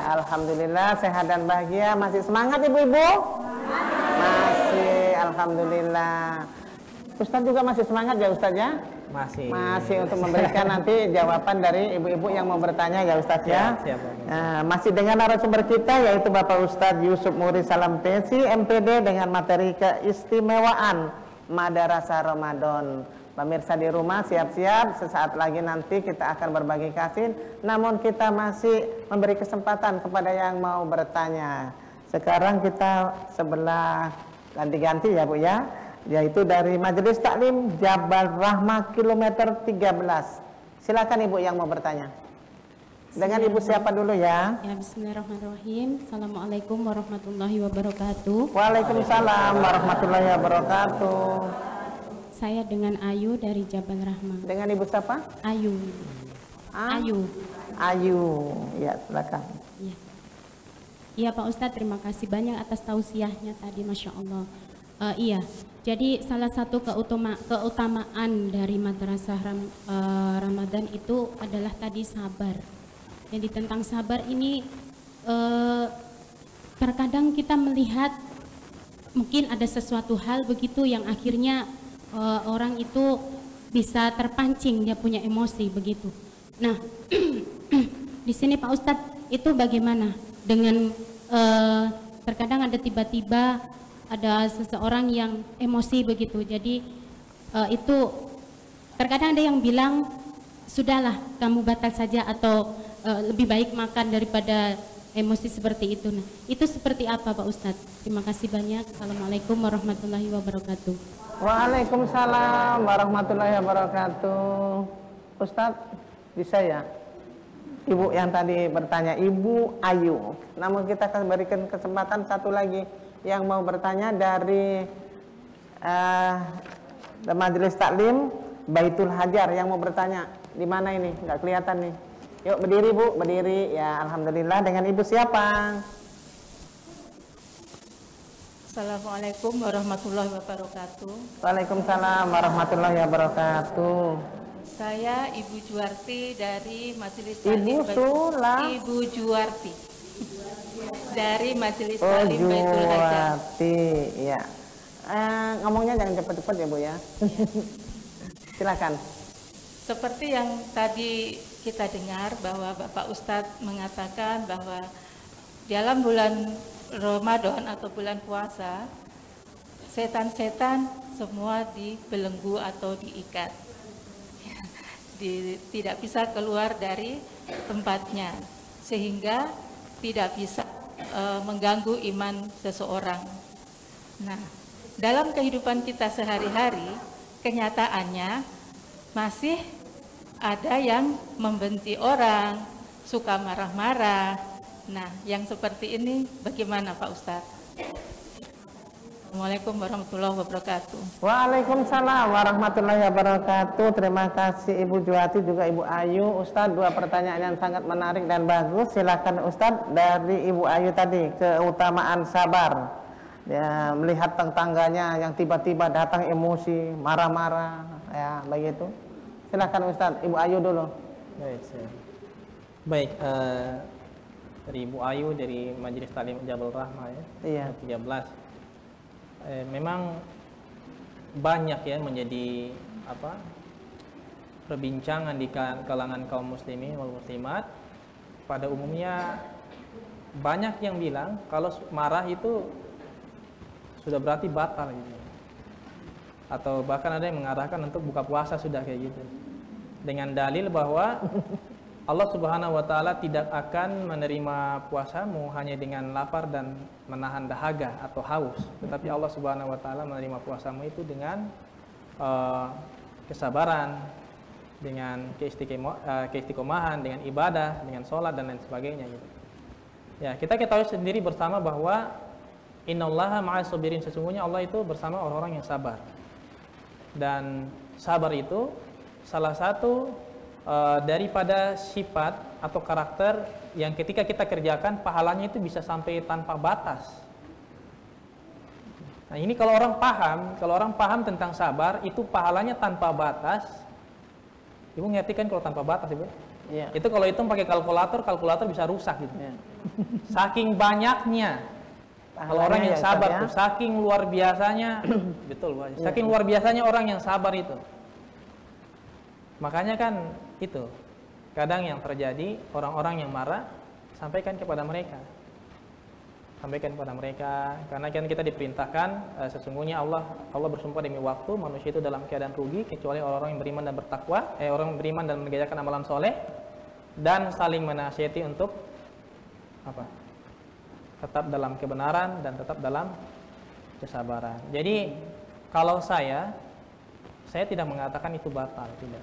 Alhamdulillah sehat dan bahagia. Masih semangat ibu-ibu? Masih, alhamdulillah. Ustadz juga masih semangat ya Ustadz ya? Masih untuk memberikan nanti jawaban dari ibu-ibu yang mau bertanya ya Ustadz ya. Siap. Masih dengan narasumber kita yaitu Bapak Ustadz Yusuf Muri Salam Pesi MPD dengan materi keistimewaan Madrasah Ramadan. Pemirsa di rumah siap-siap, sesaat lagi nanti kita akan berbagi kasih, namun kita masih memberi kesempatan kepada yang mau bertanya. Sekarang kita sebelah ganti-ganti ya Bu ya, yaitu dari Majelis Taklim Jabal Rahmah kilometer 13. Silakan Ibu yang mau bertanya. Dengan Ibu siapa dulu ya? Ya, bismillahirrahmanirrahim. Assalamualaikum warahmatullahi wabarakatuh. Waalaikumsalam warahmatullahi wabarakatuh. Saya dengan Ayu dari Jabal Rahmah. Dengan Ibu siapa? Ayu. Ayu, ya silakan. Ya. Iya Pak Ustadz, terima kasih banyak atas tausiahnya tadi, Masya Allah. Iya, jadi salah satu keutamaan dari Madrasah Ramadan itu adalah tadi sabar. Jadi tentang sabar ini terkadang kita melihat mungkin ada sesuatu hal begitu yang akhirnya orang itu bisa terpancing, dia punya emosi begitu. Nah, di sini Pak Ustadz itu bagaimana dengan terkadang ada tiba-tiba ada seseorang yang emosi begitu. Jadi itu terkadang ada yang bilang sudahlah kamu batal saja atau lebih baik makan daripada emosi seperti itu. Nah, itu seperti apa Pak Ustadz? Terima kasih banyak. Assalamualaikum warahmatullahi wabarakatuh. Waalaikumsalam warahmatullahi wabarakatuh. Ustadz, bisa ya? Ibu yang tadi bertanya, Ibu Ayu. Namun kita akan berikan kesempatan satu lagi yang mau bertanya dari Majelis Taklim Baitul Hajar yang mau bertanya. Di mana ini? Nggak kelihatan nih. Yuk berdiri Bu, berdiri. Ya, alhamdulillah. Dengan Ibu siapa? Assalamualaikum warahmatullahi wabarakatuh. Waalaikumsalam warahmatullahi wabarakatuh. Saya Ibu Juwarti dari Majelis Ibu Sula. Ibu Juwarti dari Majelis Taklim Baitul Hajar. Ya. Ngomongnya jangan cepat-cepat ya Bu ya. Silakan. Seperti yang tadi kita dengar bahwa Bapak Ustadz mengatakan bahwa dalam bulan Ramadan atau bulan puasa, setan-setan semua dibelenggu atau diikat, tidak bisa keluar dari tempatnya, sehingga tidak bisa mengganggu iman seseorang. Nah, dalam kehidupan kita sehari-hari, kenyataannya masih ada yang membenci orang, suka marah-marah. Nah, yang seperti ini bagaimana Pak Ustadz? Assalamualaikum warahmatullahi wabarakatuh. Waalaikumsalam warahmatullahi wabarakatuh. Terima kasih Ibu Juwati juga Ibu Ayu. Ustadz, 2 pertanyaan yang sangat menarik dan bagus. Silakan Ustadz, dari Ibu Ayu tadi, keutamaan sabar. Ya, melihat tetangganya yang tiba-tiba datang emosi, marah-marah, ya begitu. Silakan Ustadz, Ibu Ayu dulu. Baik, dari Ibu Ayu dari Majelis Taklim Jabal Rahmah ya. Iya. 13. Memang banyak ya menjadi perbincangan di kalangan kaum muslimin wal muslimat. Pada umumnya banyak yang bilang kalau marah itu sudah berarti batal gitu. Atau bahkan ada yang mengarahkan untuk buka puasa sudah kayak gitu. Dengan dalil bahwa Allah Subhanahu wa taala tidak akan menerima puasamu hanya dengan lapar dan menahan dahaga atau haus, tetapi Allah Subhanahu wa taala menerima puasamu itu dengan kesabaran, dengan keistiqomahan, dengan ibadah, dengan sholat dan lain sebagainya gitu. Ya, kita ketahui sendiri bersama bahwa innallaha ma'as sabirin, sesungguhnya Allah itu bersama orang-orang yang sabar. Dan sabar itu salah satu daripada sifat atau karakter yang ketika kita kerjakan pahalanya itu bisa sampai tanpa batas. Nah, ini kalau orang paham tentang sabar itu pahalanya tanpa batas. Ibu ngerti kan kalau tanpa batas, Ibu? Iya. Itu kalau hitung pakai kalkulator bisa rusak gitu. Iya. Saking banyaknya. Kalau orang yang sabar tuh, saking luar biasanya, betul Bu. Saking luar biasanya orang yang sabar itu. Makanya kan itu, kadang yang terjadi orang-orang yang marah, sampaikan kepada mereka. Sampaikan kepada mereka, karena kan kita diperintahkan, sesungguhnya Allah bersumpah demi waktu, manusia itu dalam keadaan rugi, kecuali orang-orang yang beriman dan bertakwa, orang yang beriman dan mengerjakan amalan soleh, dan saling menasihati untuk apa? Tetap dalam kebenaran dan tetap dalam kesabaran. Jadi kalau saya tidak mengatakan itu batal, tidak.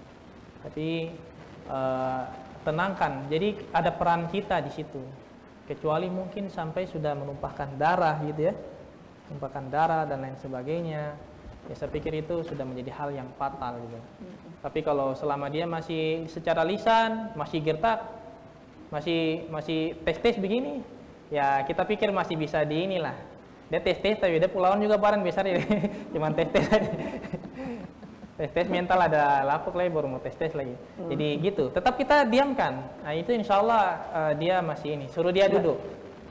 Tapi tenangkan. Jadi ada peran kita di situ. Kecuali mungkin sampai sudah menumpahkan darah gitu ya. Menumpahkan darah dan lain sebagainya. Ya saya pikir itu sudah menjadi hal yang fatal gitu. Tapi kalau selama dia masih secara lisan, masih gertak, masih tes-tes begini, ya kita pikir masih bisa di inilah. Dia tes-tes tapi dia pulauan juga barang besar ya. Cuman tes-tes aja. Tes mental ada lapuk lagi baru mau tes lagi. Jadi gitu. Tetap kita diamkan. Nah itu insya Allah dia masih ini. Suruh dia duduk.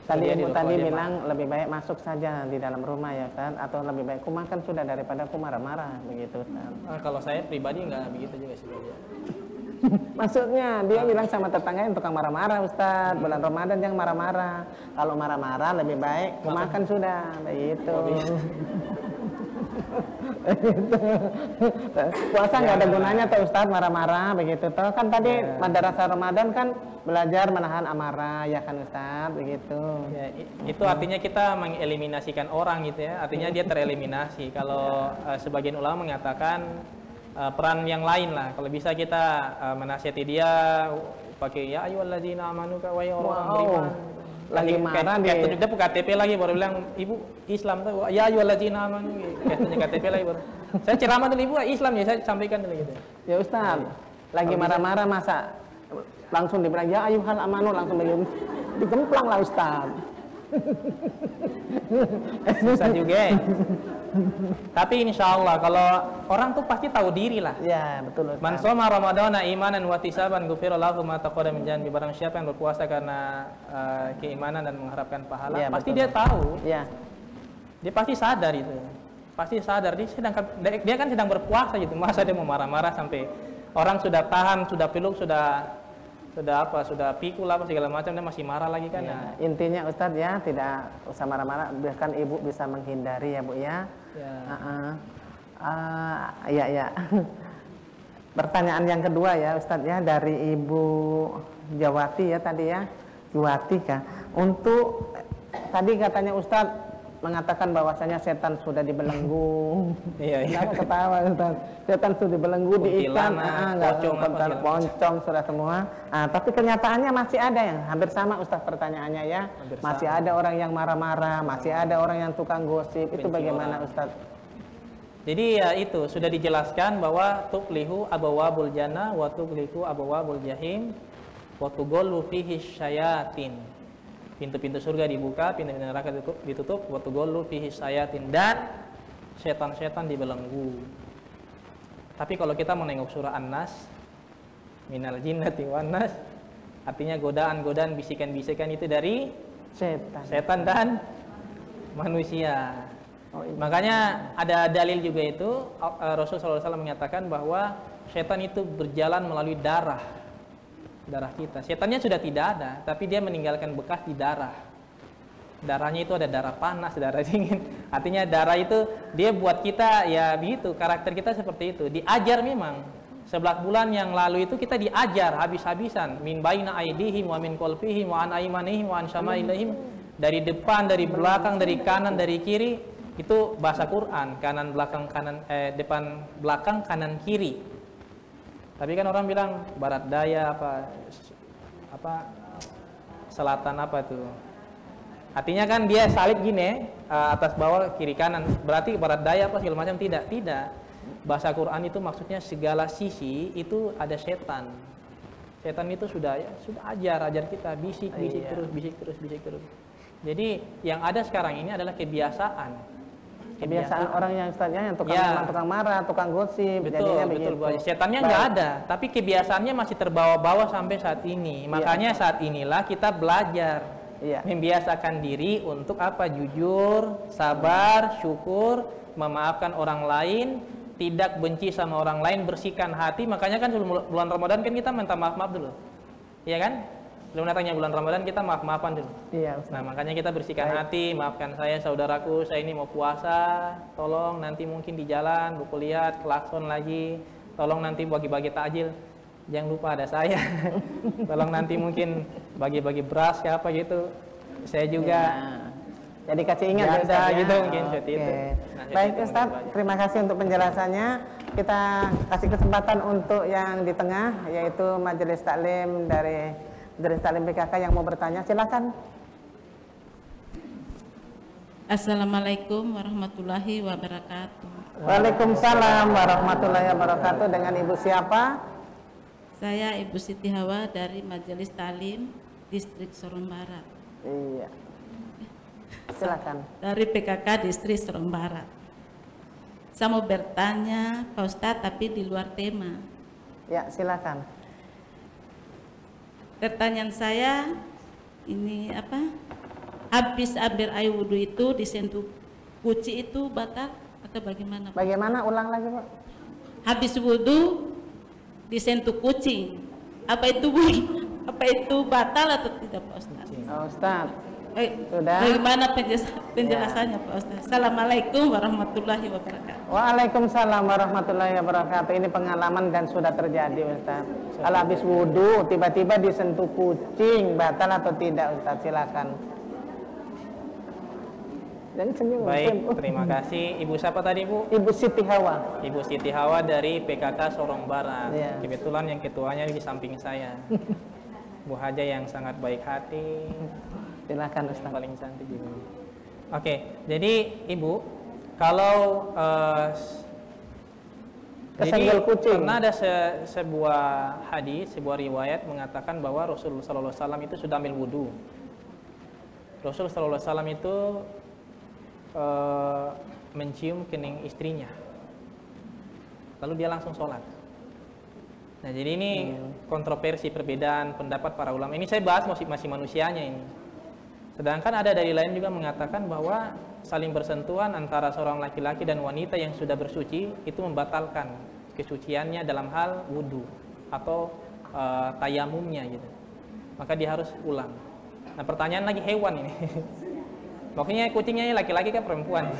Tadi Ibu bilang lebih baik masuk saja di dalam rumah ya kan, atau lebih baik ku makan sudah daripada ku marah-marah begitu kan. Kalau saya pribadi nggak begitu juga sih. Maksudnya dia bilang sama tetangganya tukang marah-marah Ustadz, bulan Ramadan jangan marah-marah. Kalau marah-marah lebih baik ku makan sudah begitu. Puasa nggak ada gunanya tuh Ustadz marah-marah begitu tuh kan tadi madrasah Ramadan kan belajar menahan amarah ya kan Ustadz begitu. Ya, itu artinya kita mengeliminasikan orang gitu ya, artinya dia tereliminasi. Kalau sebagian ulama mengatakan peran yang lain lah, kalau bisa kita menasihati dia pakai ya ayyuhalladzina amanu wa ya orang beriman. Lagi marah dia tunjuk KTP lagi baru bilang ibu Islam tuh ya ayyuhalladzina amanu tunjuk KTP lagi baru saya ceramah dulu ibu Islam ya saya sampaikan dulu gitu ya Ustaz lagi marah-marah masa langsung dibilang ya ayyuhal amanu langsung digemplang lah Ustaz. Susah juga. Tapi insya Allah kalau orang tuh pasti tahu diri lah. Ya betul. Man shoma ramadhana imanan wa ihtisaban ghufira lahu ma taqaddama min dhanbi. Barang siapa yang berpuasa karena keimanan dan mengharapkan pahala, ya, pasti betul. Dia tahu. Ya. Dia pasti sadar itu. Pasti sadar dia kan sedang berpuasa gitu. Masa dia mau marah-marah sampai orang sudah tahan, sudah peluk, sudah pikul apa segala macam dia masih marah lagi kan. Ya. Intinya Ustadz ya tidak usah marah-marah, bahkan ibu bisa menghindari ya Bu ya. Ya. Pertanyaan yang kedua ya Ustadz ya dari Ibu Jawati ya tadi ya. Jawati kah? Untuk tadi katanya Ustadz mengatakan bahwasanya setan sudah dibelenggu. Iya. Kenapa ketawa Ustaz? Setan sudah dibelenggu, diikat, poncong sudah semua. Tapi kenyataannya masih ada yang hampir sama Ustaz pertanyaannya ya. Masih ada orang yang marah-marah, masih ada orang yang tukang gosip. Itu bagaimana Ustaz? Jadi ya itu sudah dijelaskan bahwa tuqlihu abawabul jannah wa tuqlihu abawabul jahim wa tughallu fihi syayatin. Pintu-pintu surga dibuka, pintu-pintu neraka ditutup, wa tughallu fihi syayatin, dan setan-setan dibelenggu. Tapi kalau kita menengok surah An-Nas, minal jinnati wan nas, artinya godaan-godaan, bisikan-bisikan itu dari setan dan manusia. Makanya ada dalil juga itu, Rasulullah SAW menyatakan bahwa setan itu berjalan melalui darah kita. Setannya sudah tidak ada, tapi dia meninggalkan bekas di darah. Darahnya itu ada darah panas, darah dingin. Artinya darah itu dia buat kita ya begitu, karakter kita seperti itu. Diajar memang. 11 bulan yang lalu itu kita diajar habis-habisan, min baina aidihim wa min khalfihim wa an aymanihim wa an syama'ilihim, dari depan, dari belakang, dari kanan, dari kiri. Itu bahasa Quran, kanan belakang kanan depan belakang kanan kiri. Tapi kan orang bilang barat daya apa selatan apa tuh Artinya kan dia salib gini, atas bawah kiri kanan. Berarti barat daya apa segala macam, tidak. Tidak. Bahasa Quran itu maksudnya segala sisi itu ada setan. Setan itu sudah ajar kita, bisik terus. Jadi yang ada sekarang ini adalah kebiasaan orang yang Ustaznya yang tukang marah, tukang gosip. Betul. Setannya nggak ada, tapi kebiasaannya masih terbawa-bawa sampai saat ini. Makanya saat inilah kita belajar. Membiasakan diri untuk apa? Jujur, sabar, syukur, memaafkan orang lain, tidak benci sama orang lain, bersihkan hati. Makanya kan sebelum bulan Ramadan kan kita minta maaf dulu, iya kan? Sebelum datangnya bulan Ramadan kita maafan dulu. Iya. Nah makanya kita bersihkan hati, maafkan saya saudaraku, saya ini mau puasa, tolong nanti mungkin di jalan, buku lihat, klakson lagi, tolong nanti bagi-bagi takjil. Jangan lupa ada saya. Tolong nanti mungkin bagi-bagi beras kayak apa gitu. Saya juga. Jadi kasih ingat ya, gitu mungkin seperti itu. Nah, baik Ustaz, terima kasih untuk penjelasannya. Kita kasih kesempatan untuk yang di tengah, yaitu Majelis Taklim dari Majelis Taklim PKK yang mau bertanya. Silakan. Assalamualaikum warahmatullahi wabarakatuh. Waalaikumsalam warahmatullahi wabarakatuh. Dengan Ibu siapa? Saya Ibu Siti Hawa dari Majelis Taklim Distrik Sorong Barat. Iya. Silakan. Dari PKK Distrik Sorong Barat. Saya mau bertanya Pak Ustadz tapi di luar tema. Ya, silakan. Pertanyaan saya ini apa? Habis ambil air wudhu itu disentuh kuci itu batal atau bagaimana? Bagaimana? Ulang lagi, Pak. Habis wudhu disentuh kucing, apa itu batal atau tidak Pak Ustaz? Oh, Ustaz. Sudah. Bagaimana penjelasannya Pak Ustaz? Assalamualaikum warahmatullahi wabarakatuh. Waalaikumsalam warahmatullahi wabarakatuh. Ini pengalaman dan sudah terjadi Ustaz. Kalau habis wudhu tiba-tiba disentuh kucing, batal atau tidak Ustaz? Silakan. Baik, terima kasih. Ibu siapa tadi Bu? Ibu Siti Hawa. Ibu Siti Hawa dari PKK Sorong Barat. Kebetulan yang ketuanya di samping saya. Bu Haja yang sangat baik hati. Silakan Ustaz. Paling cantik juga. Oke, jadi Ibu, kalau jadi pernah ada sebuah hadis, sebuah riwayat mengatakan bahwa Rasulullah SAW itu sudah ambil wudhu. Rasulullah SAW itu mencium kening istrinya, lalu dia langsung sholat. Nah jadi ini kontroversi, perbedaan pendapat para ulama. Ini saya bahas masih manusianya ini. Sedangkan ada dari lain juga mengatakan bahwa saling bersentuhan antara seorang laki-laki dan wanita yang sudah bersuci itu membatalkan kesuciannya dalam hal wudhu atau tayamumnya gitu. Maka dia harus ulang. Nah pertanyaan lagi hewan ini. Pokoknya kucingnya laki-laki kan perempuan.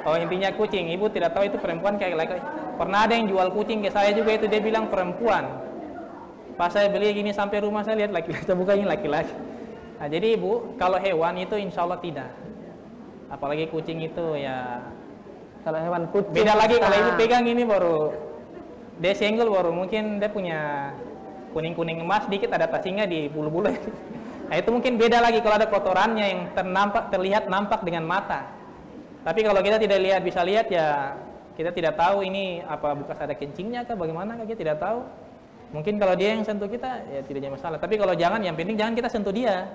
Oh intinya kucing, Ibu tidak tahu itu perempuan kayak laki-laki. Pernah ada yang jual kucing ke saya juga itu, dia bilang perempuan. Pas saya beli gini sampai rumah saya lihat laki-laki, bukan ini laki-laki. Nah jadi Ibu, kalau hewan itu insya Allah tidak. Apalagi kucing itu ya. Kalau hewan kucing. Beda lagi kalau Ibu pegang ini baru dia senggol, baru mungkin dia punya kuning-kuning emas dikit, ada tasingnya di bulu-bulu. Nah itu mungkin beda lagi kalau ada kotorannya yang terlihat nampak dengan mata. Tapi kalau kita tidak bisa lihat ya kita tidak tahu ini apa bekas ada kencingnya kah, bagaimana kah, kita tidak tahu. Mungkin kalau dia yang sentuh kita ya tidak jadi masalah. Tapi kalau jangan, yang penting jangan kita sentuh dia.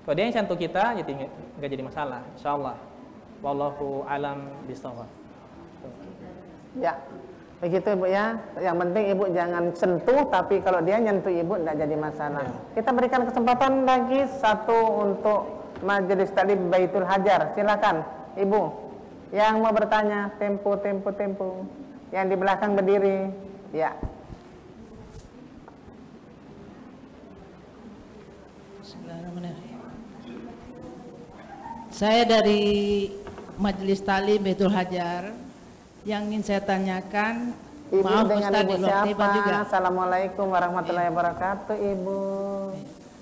Kalau dia yang sentuh kita jadi nggak jadi masalah, insyaallah. Wallahu alam bishawab. Ya. Begitu Ibu ya, yang penting Ibu jangan sentuh, tapi kalau dia nyentuh Ibu tidak jadi masalah. Kita berikan kesempatan lagi satu untuk Majelis Taklim Baitul Hajar. Silakan Ibu yang mau bertanya, tempo. Yang di belakang berdiri, ya. Saya dari Majelis Taklim Baitul Hajar. Yang ingin saya tanyakan, Ibu maaf dengan Ustaz, Ibu di luar tema juga. Assalamualaikum warahmatullahi wabarakatuh Ibu.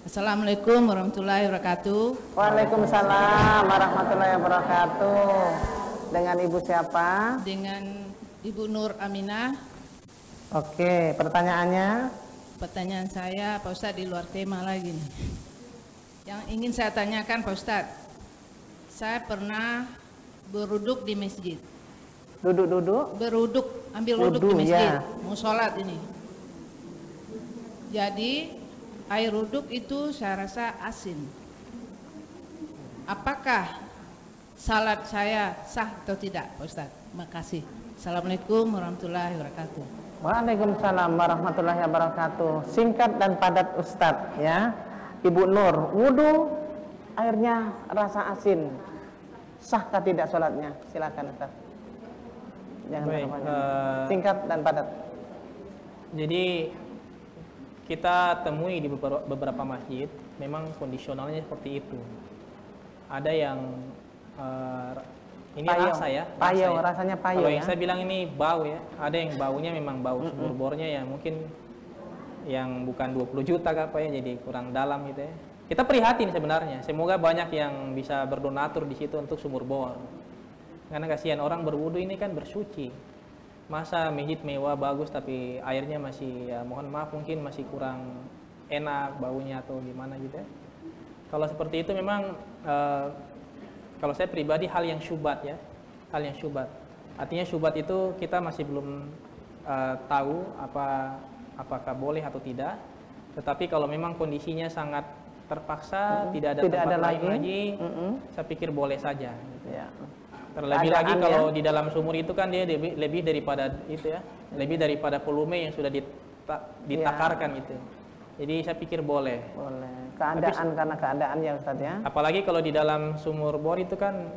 Assalamualaikum warahmatullahi wabarakatuh. Waalaikumsalam warahmatullahi wabarakatuh. Dengan Ibu siapa? Dengan Ibu Nur Aminah. Oke, pertanyaannya? Pertanyaan saya, Pak Ustaz, di luar tema lagi nih. Yang ingin saya tanyakan Pak Ustadz, saya pernah beruduk di masjid. Duduk-duduk? Beruduk, ambil wuduk di masjid, mau sholat ini. Jadi air wuduk itu saya rasa asin. Apakah salat saya sah atau tidak Pak Ustadz? Terima kasih. Assalamualaikum warahmatullahi wabarakatuh. Waalaikumsalam warahmatullahi wabarakatuh. Singkat dan padat Ustadz ya. Ibu Nur, wudu airnya rasa asin, sahkah tidak sholatnya? Silakan Ustaz. Jangan singkat dan padat. Jadi kita temui di beberapa masjid memang kondisionalnya seperti itu. Ada yang ini payo, rasa ya, payo, rasa ya. Rasanya payo. Kalau ya? yang saya bilang ini bau ya, ada yang baunya memang bau sumur bornya ya mungkin yang bukan 20 juta apa ya, jadi kurang dalam gitu ya. Kita prihatin sebenarnya. Semoga banyak yang bisa berdonatur di situ untuk sumur bor. Karena kasihan orang berwudu ini kan bersuci. Masa masjid mewah bagus tapi airnya masih ya mohon maaf mungkin masih kurang enak baunya atau gimana gitu ya. Kalau seperti itu memang kalau saya pribadi hal yang syubhat ya. Hal yang syubhat. Artinya syubhat itu kita masih belum tahu apakah boleh atau tidak. Tetapi kalau memang kondisinya sangat terpaksa, tidak ada tempat lain lagi, saya pikir boleh saja. Gitu. Ya. Terlebih lagi kalau di dalam sumur itu kan dia lebih daripada itu ya, lebih daripada volume yang sudah ditakarkan gitu. Jadi saya pikir boleh. Boleh. Keadaan karena keadaan ya Ustaz ya. Apalagi kalau di dalam sumur bor itu kan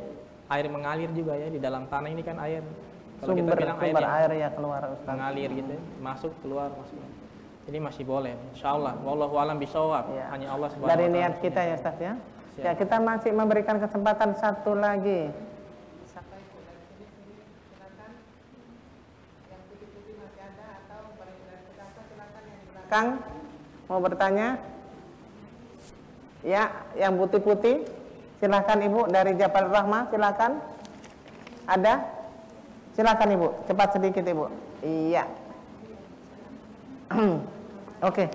air mengalir juga ya, di dalam tanah ini kan air. Kalau kita bilang air ya keluar Ustaz. Mengalir gitu, masuk keluar masuk. Jadi masih boleh, insyaallah. Wallahu a'lam bishawab. Ya. Hanya Allah Subhanahu wa Dari taala. niat kita ya Ustaz ya. Siap. Ya kita masih memberikan kesempatan satu lagi. Siapa itu dari sini silakan. Yang putih-putih masih ada atau dari silakan yang di belakang mau bertanya? Ya, yang putih-putih silakan Ibu dari Jabal Rahmah silakan. Ada? Silakan Ibu, cepat sedikit Ibu. Iya. Oke.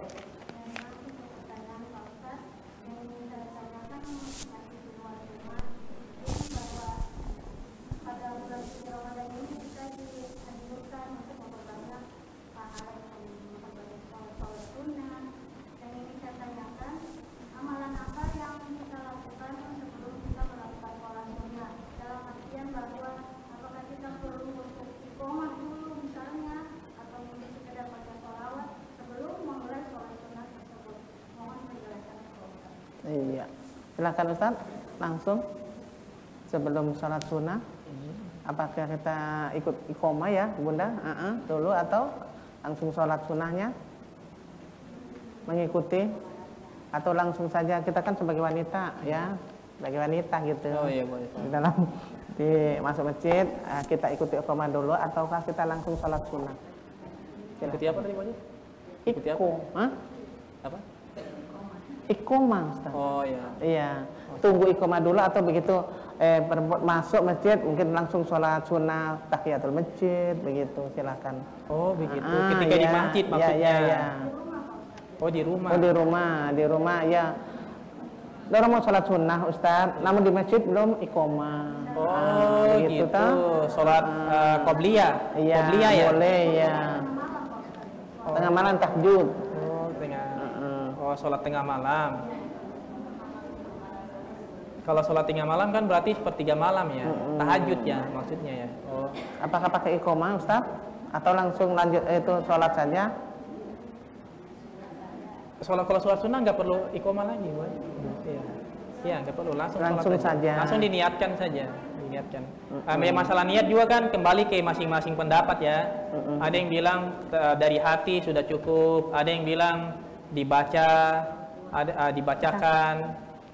Iya, silakan Ustaz, langsung sebelum sholat sunnah. Apakah kita ikut iqomah ya Bunda dulu atau langsung sholat sunnahnya mengikuti atau langsung saja kita kan sebagai wanita ya, sebagai wanita gitu. Oh iya boleh. Di dalam masuk masjid kita ikuti iqomah dulu ataukah kita langsung sholat sunnah? Ikuti apa tadi Pak? Ikuti apa? Apa? Iqomah Ustaz. Oh iya. Iya. Tunggu iqomah dulu atau begitu masuk masjid mungkin langsung sholat sunnah tahiyatul masjid begitu silakan. Oh begitu. Ketika di masjid maksudnya. Iya. Oh di rumah. Oh di rumah ya. Orang mau sholat sunnah Ustaz, namun di masjid belum iqomah. Oh gitu. Sholat qobliyah. Iya. Qobliyah ya. Boleh ya. Tengah malam tahajud. Oh, sholat tengah malam. Kalau sholat tengah malam kan berarti sepertiga malam ya, tahajud ya maksudnya ya. Oh. Apakah pakai iqomah Ustaz? Atau langsung lanjut itu sholat saja? Kalau sholat sunnah nggak perlu iqomah lagi, Bu. Iya, iya nggak perlu langsung saja. Langsung diniatkan saja, diniatkan. Masalah niat juga kan kembali ke masing-masing pendapat ya. Ada yang bilang dari hati sudah cukup, ada yang bilang dibacakan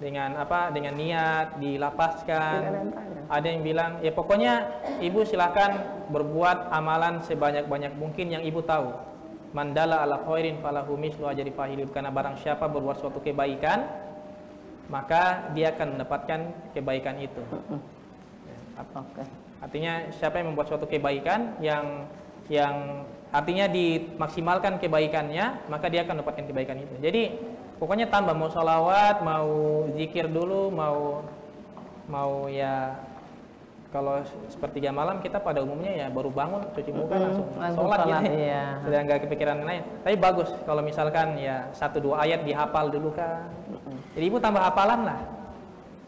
dengan dengan niat dilapaskan. Ada yang bilang ya pokoknya ibu silakan berbuat amalan sebanyak-banyak mungkin yang ibu tahu. Mandala ala khairin falahu mislu ajri fa'ilih, karena barang siapa berbuat suatu kebaikan maka dia akan mendapatkan kebaikan itu. Artinya siapa yang membuat suatu kebaikan yang artinya dimaksimalkan kebaikannya, maka dia akan mendapatkan kebaikan itu. Jadi pokoknya tambah, mau sholawat, mau zikir dulu, mau ya kalau sepertiga malam kita pada umumnya ya baru bangun cuci muka langsung sholat gitu ya. Sudah nggak kepikiran lain. Tapi bagus kalau misalkan ya 1-2 ayat dihafal dulu kan. Jadi ibu tambah hafalan lah.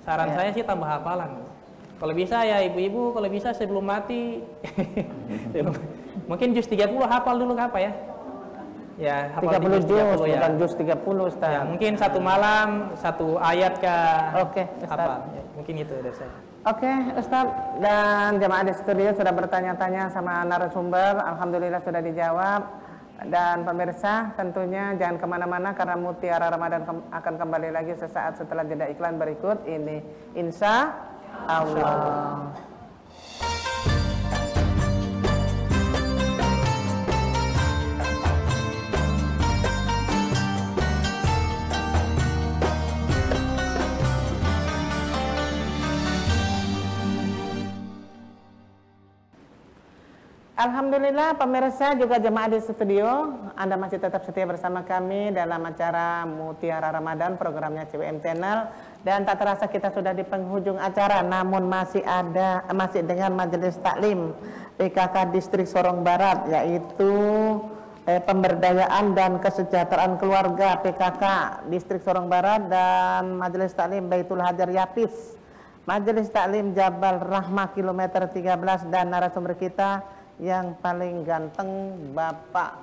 Saran saya sih tambah hafalan. Kalau bisa ya ibu-ibu, kalau bisa sebelum mati mungkin juz 30 hafal dulu apa ya? Ya, hafal 30 juz, ya. bukan juz 30 Ustaz. Ya, mungkin satu malam 1 ayat kah? Oke, hafal. Ya, mungkin itu dari saya. Oke, Ustaz, dan jemaah di studio sudah bertanya-tanya sama narasumber, alhamdulillah sudah dijawab. Dan pemirsa tentunya jangan kemana-mana karena Mutiara Ramadan akan kembali lagi sesaat setelah jeda iklan berikut ini, insya Allah. Alhamdulillah pemirsa juga jemaah di studio, Anda masih tetap setia bersama kami dalam acara Mutiara Ramadan, programnya CWM Channel. Dan tak terasa kita sudah di penghujung acara, namun masih dengan Majelis Taklim PKK Distrik Sorong Barat, yaitu pemberdayaan dan kesejahteraan keluarga PKK Distrik Sorong Barat dan Majelis Taklim Baitul Hajar Yapis, Majelis Taklim Jabal Rahmah kilometer 13, dan narasumber kita yang paling ganteng, Bapak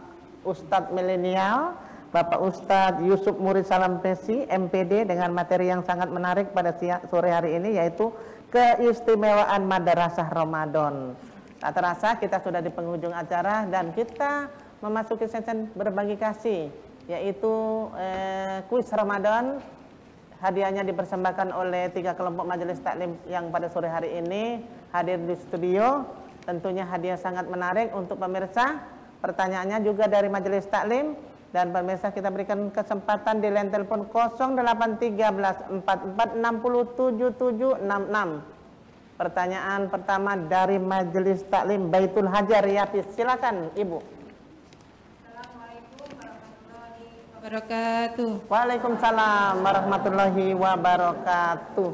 Ustadz Milenial, Bapak Ustadz Yusuf Murid Salampesi MPD, dengan materi yang sangat menarik pada sore hari ini, yaitu keistimewaan Madrasah Ramadan. Tak terasa kita sudah di penghujung acara dan kita memasuki sesi berbagi kasih, yaitu kuis Ramadan. Hadiahnya dipersembahkan oleh 3 kelompok majelis taklim yang pada sore hari ini hadir di studio. Tentunya hadiah sangat menarik untuk pemirsa. Pertanyaannya juga dari majelis taklim, dan pemirsa kita berikan kesempatan di line telepon 0813 44 60 7766. Pertanyaan pertama dari majelis taklim Baitul Hajar Yapis. Silakan Ibu. Assalamualaikum warahmatullahi wabarakatuh. Waalaikumsalam warahmatullahi wabarakatuh.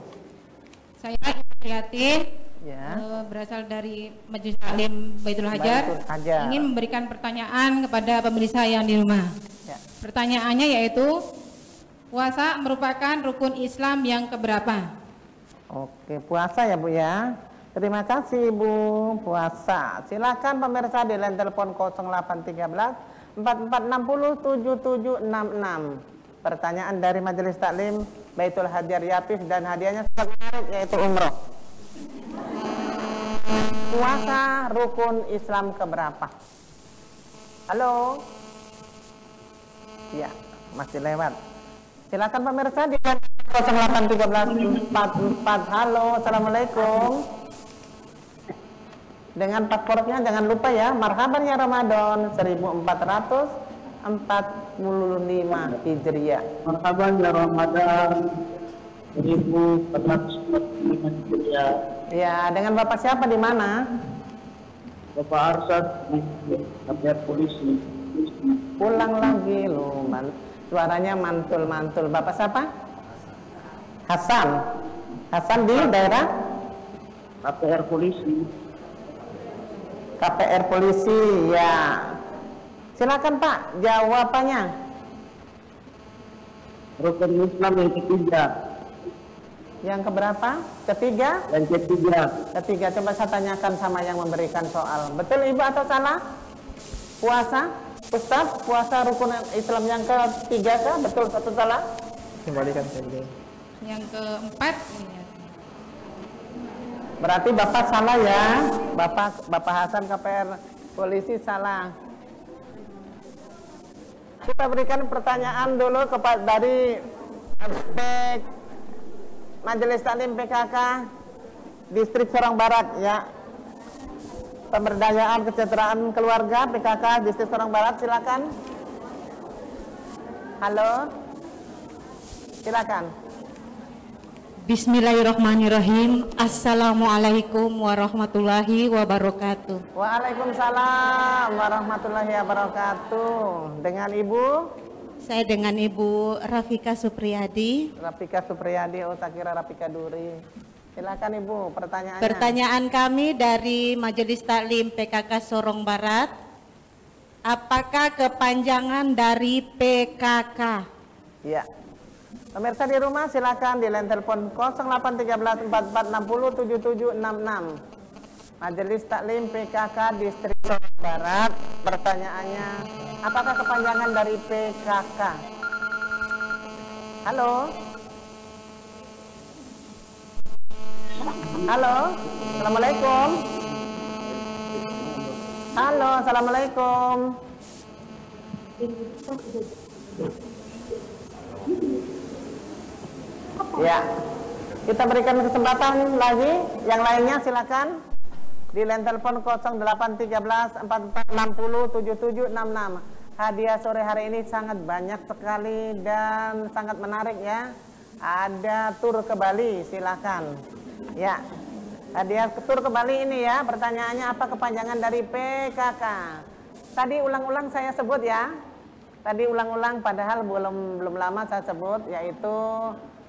Saya Yatin. Ya. Berasal dari Majelis Taklim Baitul Hajar, ingin memberikan pertanyaan kepada pemirsa yang di rumah. Ya. Pertanyaannya yaitu, puasa merupakan rukun Islam yang keberapa? Oke, puasa ya Bu ya. Terima kasih Ibu. Puasa. Silakan pemirsa di line telepon 0813 4460 7766. Pertanyaan dari Majelis Taklim Baitul Hajar Yapis, dan hadiahnya sangat menarik, yaitu umroh. Puasa rukun Islam keberapa? Halo? Ya, masih lewat. Silakan pemirsa di 0813 44. Halo, assalamualaikum. Dengan paspornya jangan lupa ya, marhaban ya Ramadan 1445 Hijriah. Marhaban ya Ramadan 1445 Hijriah. Ya, dengan Bapak siapa di mana? Bapak Arsad, KPR Polisi. Pulang lagi loh, suaranya mantul-mantul. Bapak siapa? Hasan. Hasan di daerah? KPR Polisi. KPR Polisi, ya. Silakan Pak, jawabannya. Rukun Islam yang ketiga. Yang keberapa? Ketiga? Yang ketiga. Ketiga, coba saya tanyakan sama yang memberikan soal. Betul Ibu atau salah? Puasa? Ustaz, puasa rukun Islam yang ketiga kah? Betul atau salah? Kembalikan saja. Yang keempat. Berarti Bapak salah ya. Bapak Hasan KPR Polisi salah. Kita berikan pertanyaan dulu kepada dari aspek Majelis Taklim PKK Distrik Sorong Barat ya. Pemberdayaan kesejahteraan keluarga PKK Distrik Sorong Barat, silakan. Halo. Silakan. Bismillahirrahmanirrahim. Assalamualaikum warahmatullahi wabarakatuh. Waalaikumsalam warahmatullahi wabarakatuh. Dengan Ibu Saya dengan Ibu Rafika Supriyadi. Rafika Supriyadi, oh tak kira Rafika Duri. Silakan Ibu, pertanyaannya. Pertanyaan kami dari Majelis Taklim PKK Sorong Barat. Apakah kepanjangan dari PKK? Iya. Pemirsa di rumah silakan di line telepon 0813 4460 7766. Majelis Taklim PKK Distrik Sorong Barat. Pertanyaannya, apakah kepanjangan dari PKK? Halo? Halo? Assalamualaikum. Halo, assalamualaikum. Ya, kita berikan kesempatan lagi. Yang lainnya silakan di line telepon 0813 4460 7766. Hadiah sore hari ini sangat banyak sekali dan sangat menarik ya. Ada tur ke Bali, silakan. Ya, hadiah tur ke Bali ini ya. Pertanyaannya, apa kepanjangan dari PKK? Tadi ulang-ulang saya sebut ya. Tadi ulang-ulang padahal belum lama saya sebut, yaitu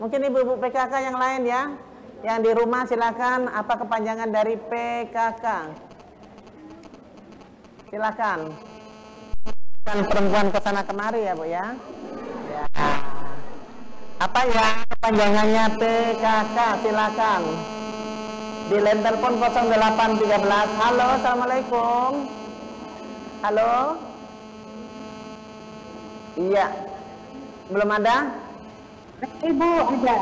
mungkin ibu-ibu PKK yang lain ya. Yang di rumah silakan, apa kepanjangan dari PKK? Silakan. Kan perempuan ke sana kemari ya, Bu ya. Ya. Apa ya kepanjangannya PKK? Silakan. Di line telepon 0813. Halo, assalamualaikum. Halo. Iya. Belum ada? Ibu ada.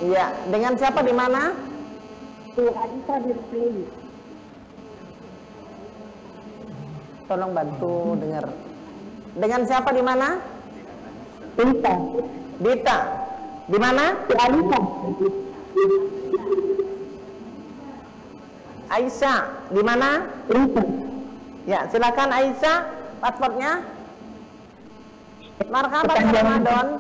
Iya. Dengan siapa di mana? Bu Adita di Play. Tolong bantu dengar. Dengan siapa di mana? Dita. Dita. Di mana? Alisa. Aisyah. Di mana? Rita. Ya, silakan Aisyah. Pasportnya. Marhaban ya Ramadan.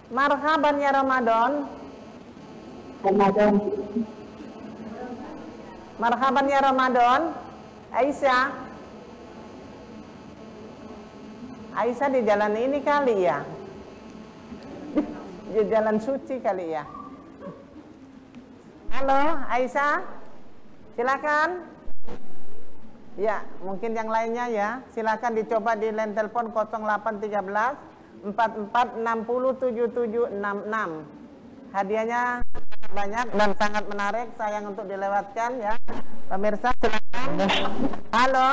Marhaban ya Ramadan. Ramadan. Marhaban ya Ramadan. Aisyah. Aisyah di jalan ini kali ya. Di jalan suci kali ya. Halo Aisyah. Silakan. Ya, mungkin yang lainnya ya. Silakan dicoba di line telepon 0813 4460 7766. Hadiahnya banyak dan sangat menarik, sayang untuk dilewatkan ya. Pemirsa silakan. Halo.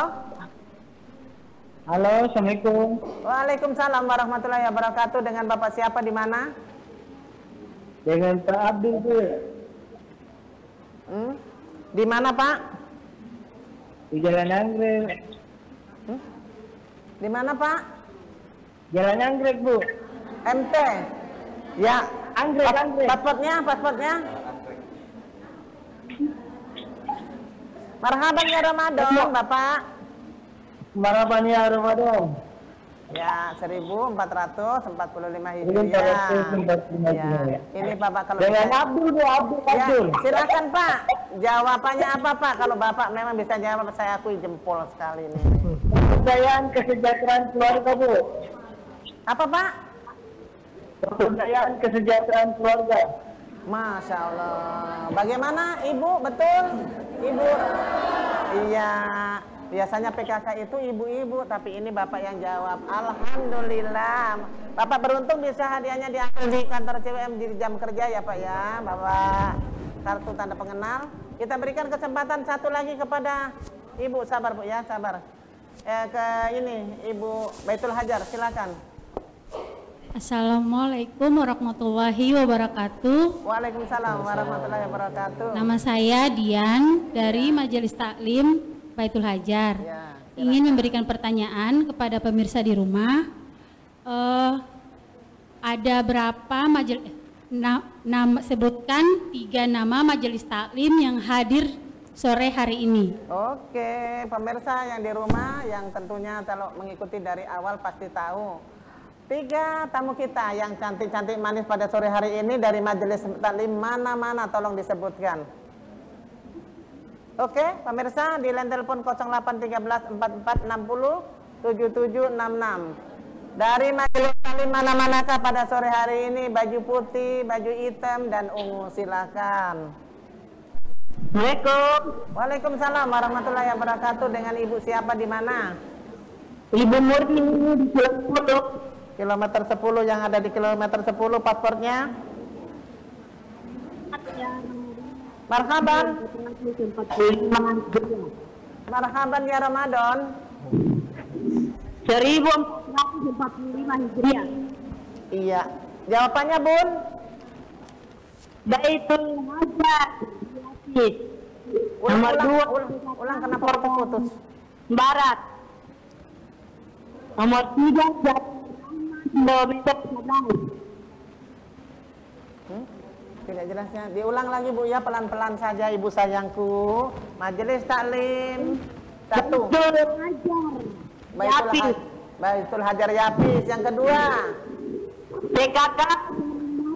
Halo, assalamualaikum. Waalaikumsalam warahmatullahi wabarakatuh. Dengan Bapak siapa di mana? Dengan Pak Abdul, Bu. Di mana Pak? Di Jalan Anggrek. Di mana Pak? Jalan Anggrek, Bu. MT. Ya, Anggrek. Pasportnya. Marhaban ya Ramadan, Bapak. Marhaban ya Ramadan. Ya, 1445 Hijriah. Ya, ini Bapak kalau dengan Abdul, Bu, Abdul. Ya, silakan Pak. Jawabannya apa Pak? Kalau Bapak memang bisa jawab, saya akui jempol sekali ini. Pemberdayaan kesejahteraan keluarga, Bu. Apa Pak? Pemberdayaan kesejahteraan keluarga. Masya Allah. Bagaimana Ibu? Betul? Ibu? Iya. Biasanya PKK itu ibu-ibu, tapi ini Bapak yang jawab. Alhamdulillah. Bapak beruntung bisa hadiahnya diambil di kantor CWM di jam kerja ya Pak ya. Bapak kartu tanda pengenal. Kita berikan kesempatan satu lagi kepada Ibu. Sabar Bu ya, sabar. Ke ini Ibu Baitul Hajar, silakan. Assalamualaikum warahmatullahi wabarakatuh. Waalaikumsalam warahmatullahi wabarakatuh. Nama saya Dian dari Majelis Taklim Baitul Hajar. Ya, ingin memberikan pertanyaan kepada pemirsa di rumah. Ada berapa majelis? Sebutkan 3 nama majelis taklim yang hadir sore hari ini. Oke, pemirsa yang di rumah yang tentunya kalau mengikuti dari awal pasti tahu. 3 tamu kita yang cantik-cantik manis pada sore hari ini dari majelis taklim mana-mana, tolong disebutkan. Oke, pemirsa di line telepon 0813 4460 7766. Dari majelis taklim mana-manakah pada sore hari ini? Baju putih, baju hitam, dan ungu. Silakan. Assalamualaikum. Waalaikumsalam warahmatullahi wabarakatuh. Dengan ibu siapa di mana? Ibu Murni di kilometer 10. Kilometer 10, yang ada di kilometer 10 paspornya. Marhaban. Marhaban ya Ramadan. 1445 Hijriah. Iya. Jawabannya, Bun? Baitul Hajar. Nomor 2. Ulang kenapa putus? Barat. Nomor 3 kilometer 11. Tidak jelasnya. Diulang lagi, Bu, ya, pelan-pelan saja, Ibu sayangku. Majelis taklim 1. Baitul Hajar Yapis. Yang kedua, PKK.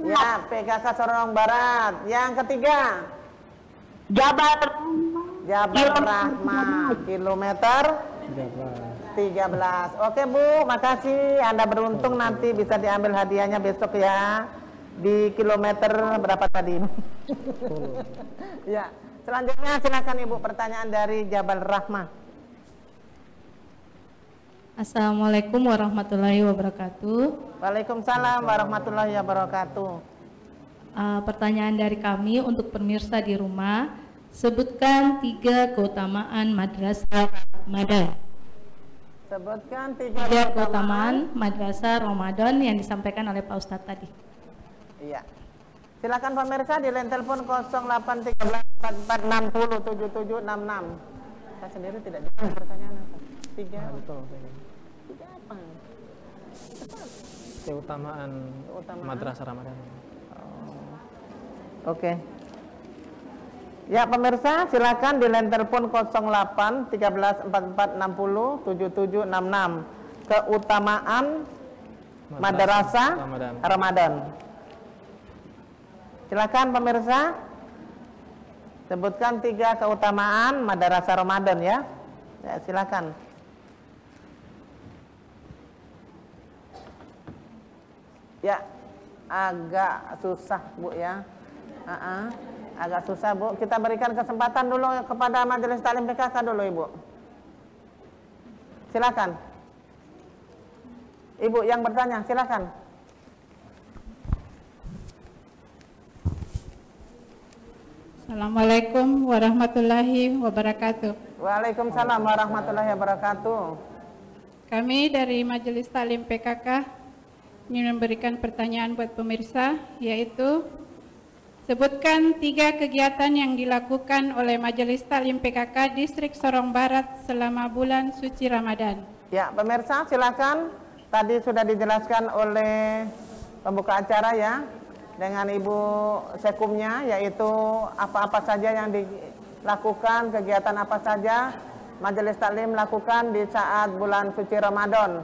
ya, PKK Sorong Barat. Yang ketiga, Jabal Rahmah, kilometer 13. Oke, Bu, makasih. Anda beruntung, nanti bisa diambil hadiahnya besok ya. Di kilometer berapa tadi? 10. Ya, selanjutnya silakan Ibu, pertanyaan dari Jabal Rahmah. Assalamualaikum warahmatullahi wabarakatuh. Waalaikumsalam warahmatullahi wabarakatuh. Pertanyaan dari kami untuk pemirsa di rumah, sebutkan 3 keutamaan Madrasah Ramadan. Sebutkan 3 keutamaan Madrasah Ramadan yang disampaikan oleh Pak Ustadz tadi. Iya. Silakan pemirsa di line telepon 081344607766. Saya sendiri tidak jelas pertanyaan apa. 3. Betul. 3 apa? Keutamaan Madrasah Ramadan. Oke. Ya, pemirsa, silakan di line telepon 081344607766. Keutamaan Madrasah Ramadan. Silakan pemirsa, sebutkan 3 keutamaan Madrasah Ramadan ya. Ya, silakan. Ya, agak susah, Bu ya. Agak susah, Bu. Kita berikan kesempatan dulu kepada Majelis Taklim PKK dulu, Ibu. Silakan. Ibu yang bertanya, silakan. Assalamualaikum warahmatullahi wabarakatuh. Waalaikumsalam warahmatullahi wabarakatuh. Kami dari Majelis Taklim PKK ingin memberikan pertanyaan buat pemirsa, yaitu sebutkan 3 kegiatan yang dilakukan oleh Majelis Taklim PKK Distrik Sorong Barat selama bulan suci Ramadan. Ya, pemirsa silakan. Tadi sudah dijelaskan oleh pembuka acara ya, dengan Ibu Sekumnya, yaitu apa-apa saja yang dilakukan, kegiatan apa saja Majelis Taklim lakukan di saat bulan suci Ramadan.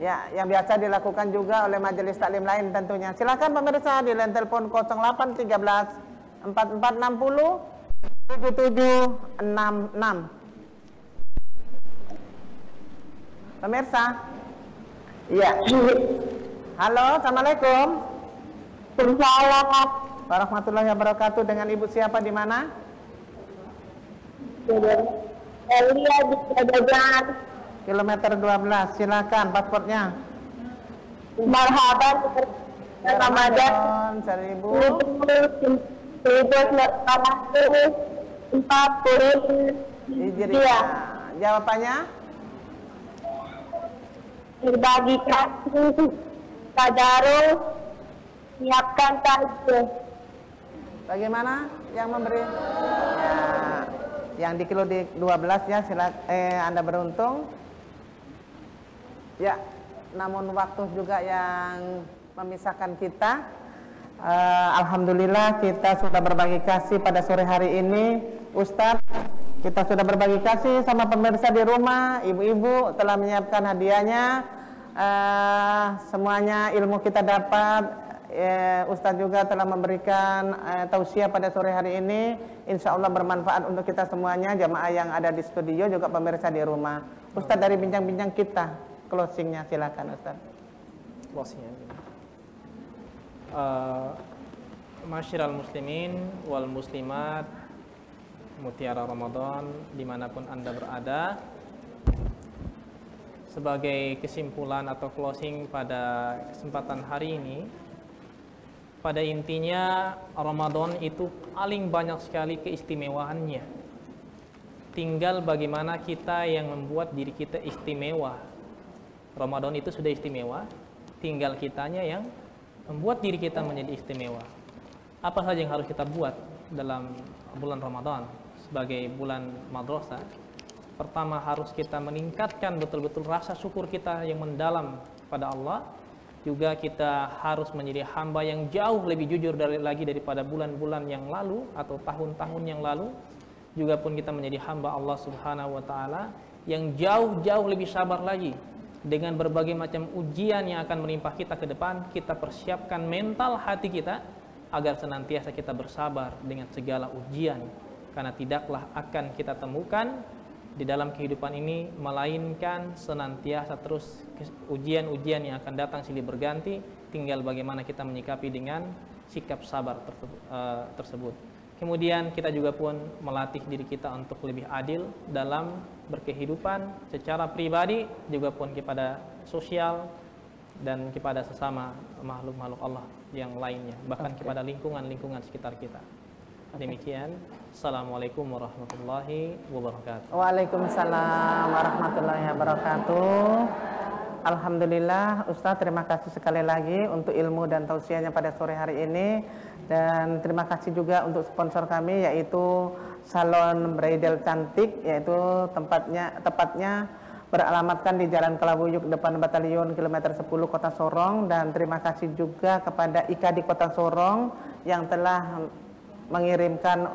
Ya, yang biasa dilakukan juga oleh majelis taklim lain tentunya. Silakan pemirsa di line telepon 0813 4460 7766. Pemirsa. Iya. Halo, Assalamualaikum. Waalaikumsalam warahmatullahi wabarakatuh. Dengan Ibu siapa di mana? Elia di Jajan. Kilometer 12. Silakan paspornya. Marhaban Ramadan 1440 Hijriah. Jawabannya? Berbagi kasih, tadarus, siapkan takjil. Bagaimana yang memberi? Ya, yang di kilo di 12 ya, Anda beruntung. Ya, namun waktu juga yang memisahkan kita. Alhamdulillah kita sudah berbagi kasih pada sore hari ini, Ustadz. Kita sudah berbagi kasih sama pemirsa di rumah, ibu-ibu telah menyiapkan hadiahnya. Semuanya ilmu kita dapat. Ustadz juga telah memberikan tausiah pada sore hari ini. Insya Allah bermanfaat untuk kita semuanya, jamaah yang ada di studio juga pemirsa di rumah. Ustaz dari bincang-bincang kita, closingnya silakan Ustaz. Closingnya. Masyiral muslimin wal muslimat, Mutiara Ramadan dimanapun Anda berada, sebagai kesimpulan atau closing pada kesempatan hari ini, pada intinya Ramadan itu paling banyak sekali keistimewaannya. Tinggal bagaimana kita yang membuat diri kita istimewa. Ramadan itu sudah istimewa, tinggal kitanya yang membuat diri kita menjadi istimewa. Apa saja yang harus kita buat dalam bulan Ramadan sebagai bulan madrasah? Pertama, harus kita meningkatkan betul-betul rasa syukur kita yang mendalam pada Allah. Juga kita harus menjadi hamba yang jauh lebih jujur lagi daripada bulan-bulan yang lalu atau tahun-tahun yang lalu. Juga pun kita menjadi hamba Allah Subhanahu wa taala yang jauh-jauh lebih sabar lagi dengan berbagai macam ujian yang akan menimpa kita ke depan. Kita persiapkan mental hati kita agar senantiasa kita bersabar dengan segala ujian, karena tidaklah akan kita temukan di dalam kehidupan ini melainkan senantiasa terus ujian-ujian yang akan datang silih berganti. Tinggal bagaimana kita menyikapi dengan sikap sabar tersebut. Kemudian kita juga pun melatih diri kita untuk lebih adil dalam berkehidupan secara pribadi, juga pun kepada sosial dan kepada sesama makhluk-makhluk Allah yang lainnya, bahkan kepada lingkungan-lingkungan sekitar kita. Demikian. Assalamualaikum warahmatullahi wabarakatuh. Waalaikumsalam warahmatullahi wabarakatuh. Alhamdulillah Ustaz, terima kasih sekali lagi untuk ilmu dan tausiahnya pada sore hari ini. Dan terima kasih juga untuk sponsor kami, yaitu Salon Bridal Cantik, yaitu tepatnya beralamatkan di Jalan Kelabuyuk depan Batalion kilometer 10 Kota Sorong. Dan terima kasih juga kepada IKA di Kota Sorong yang telah mengirimkan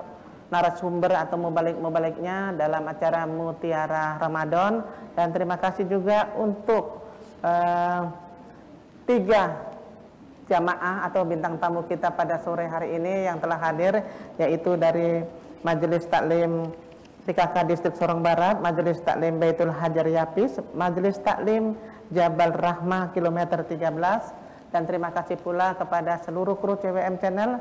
narasumber atau mubaliknya dalam acara Mutiara Ramadan. Dan terima kasih juga untuk 3 jamaah atau bintang tamu kita pada sore hari ini yang telah hadir, yaitu dari Majelis Taklim PKK Distrik Sorong Barat, Majelis Taklim Baitul Hajar Yapis, Majelis Taklim Jabal Rahmah kilometer 13. Dan terima kasih pula kepada seluruh kru CWM Channel.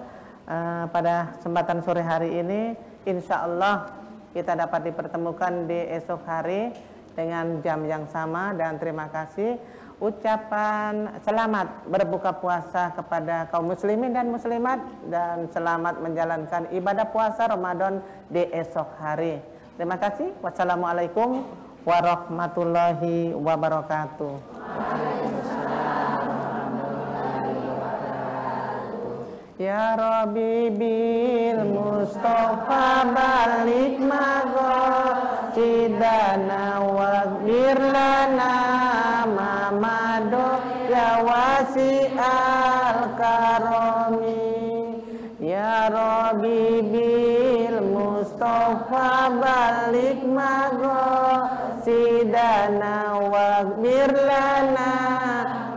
Pada kesempatan sore hari ini, insya Allah kita dapat dipertemukan di esok hari dengan jam yang sama. Dan terima kasih, ucapan selamat berbuka puasa kepada kaum muslimin dan muslimat, dan selamat menjalankan ibadah puasa Ramadan di esok hari. Terima kasih. Wassalamualaikum warahmatullahi wabarakatuh. Ya Rabbi bil Mustafa balik maghasidana waghfir lana mamado ya wasi'al karami. Ya Rabbi bil Mustafa balik maghasidana waghfir lana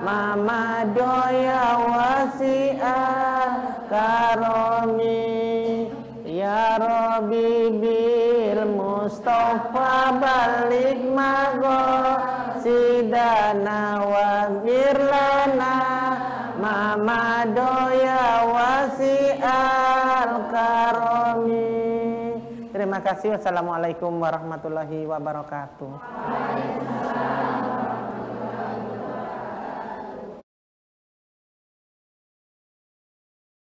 mamado ya wasi'al karami. Ya Rabbi bil Mustafa balik maghasidana waghfir lana mamado ya wasi'al karami. Terima kasih. Wassalamualaikum warahmatullahi wabarakatuh.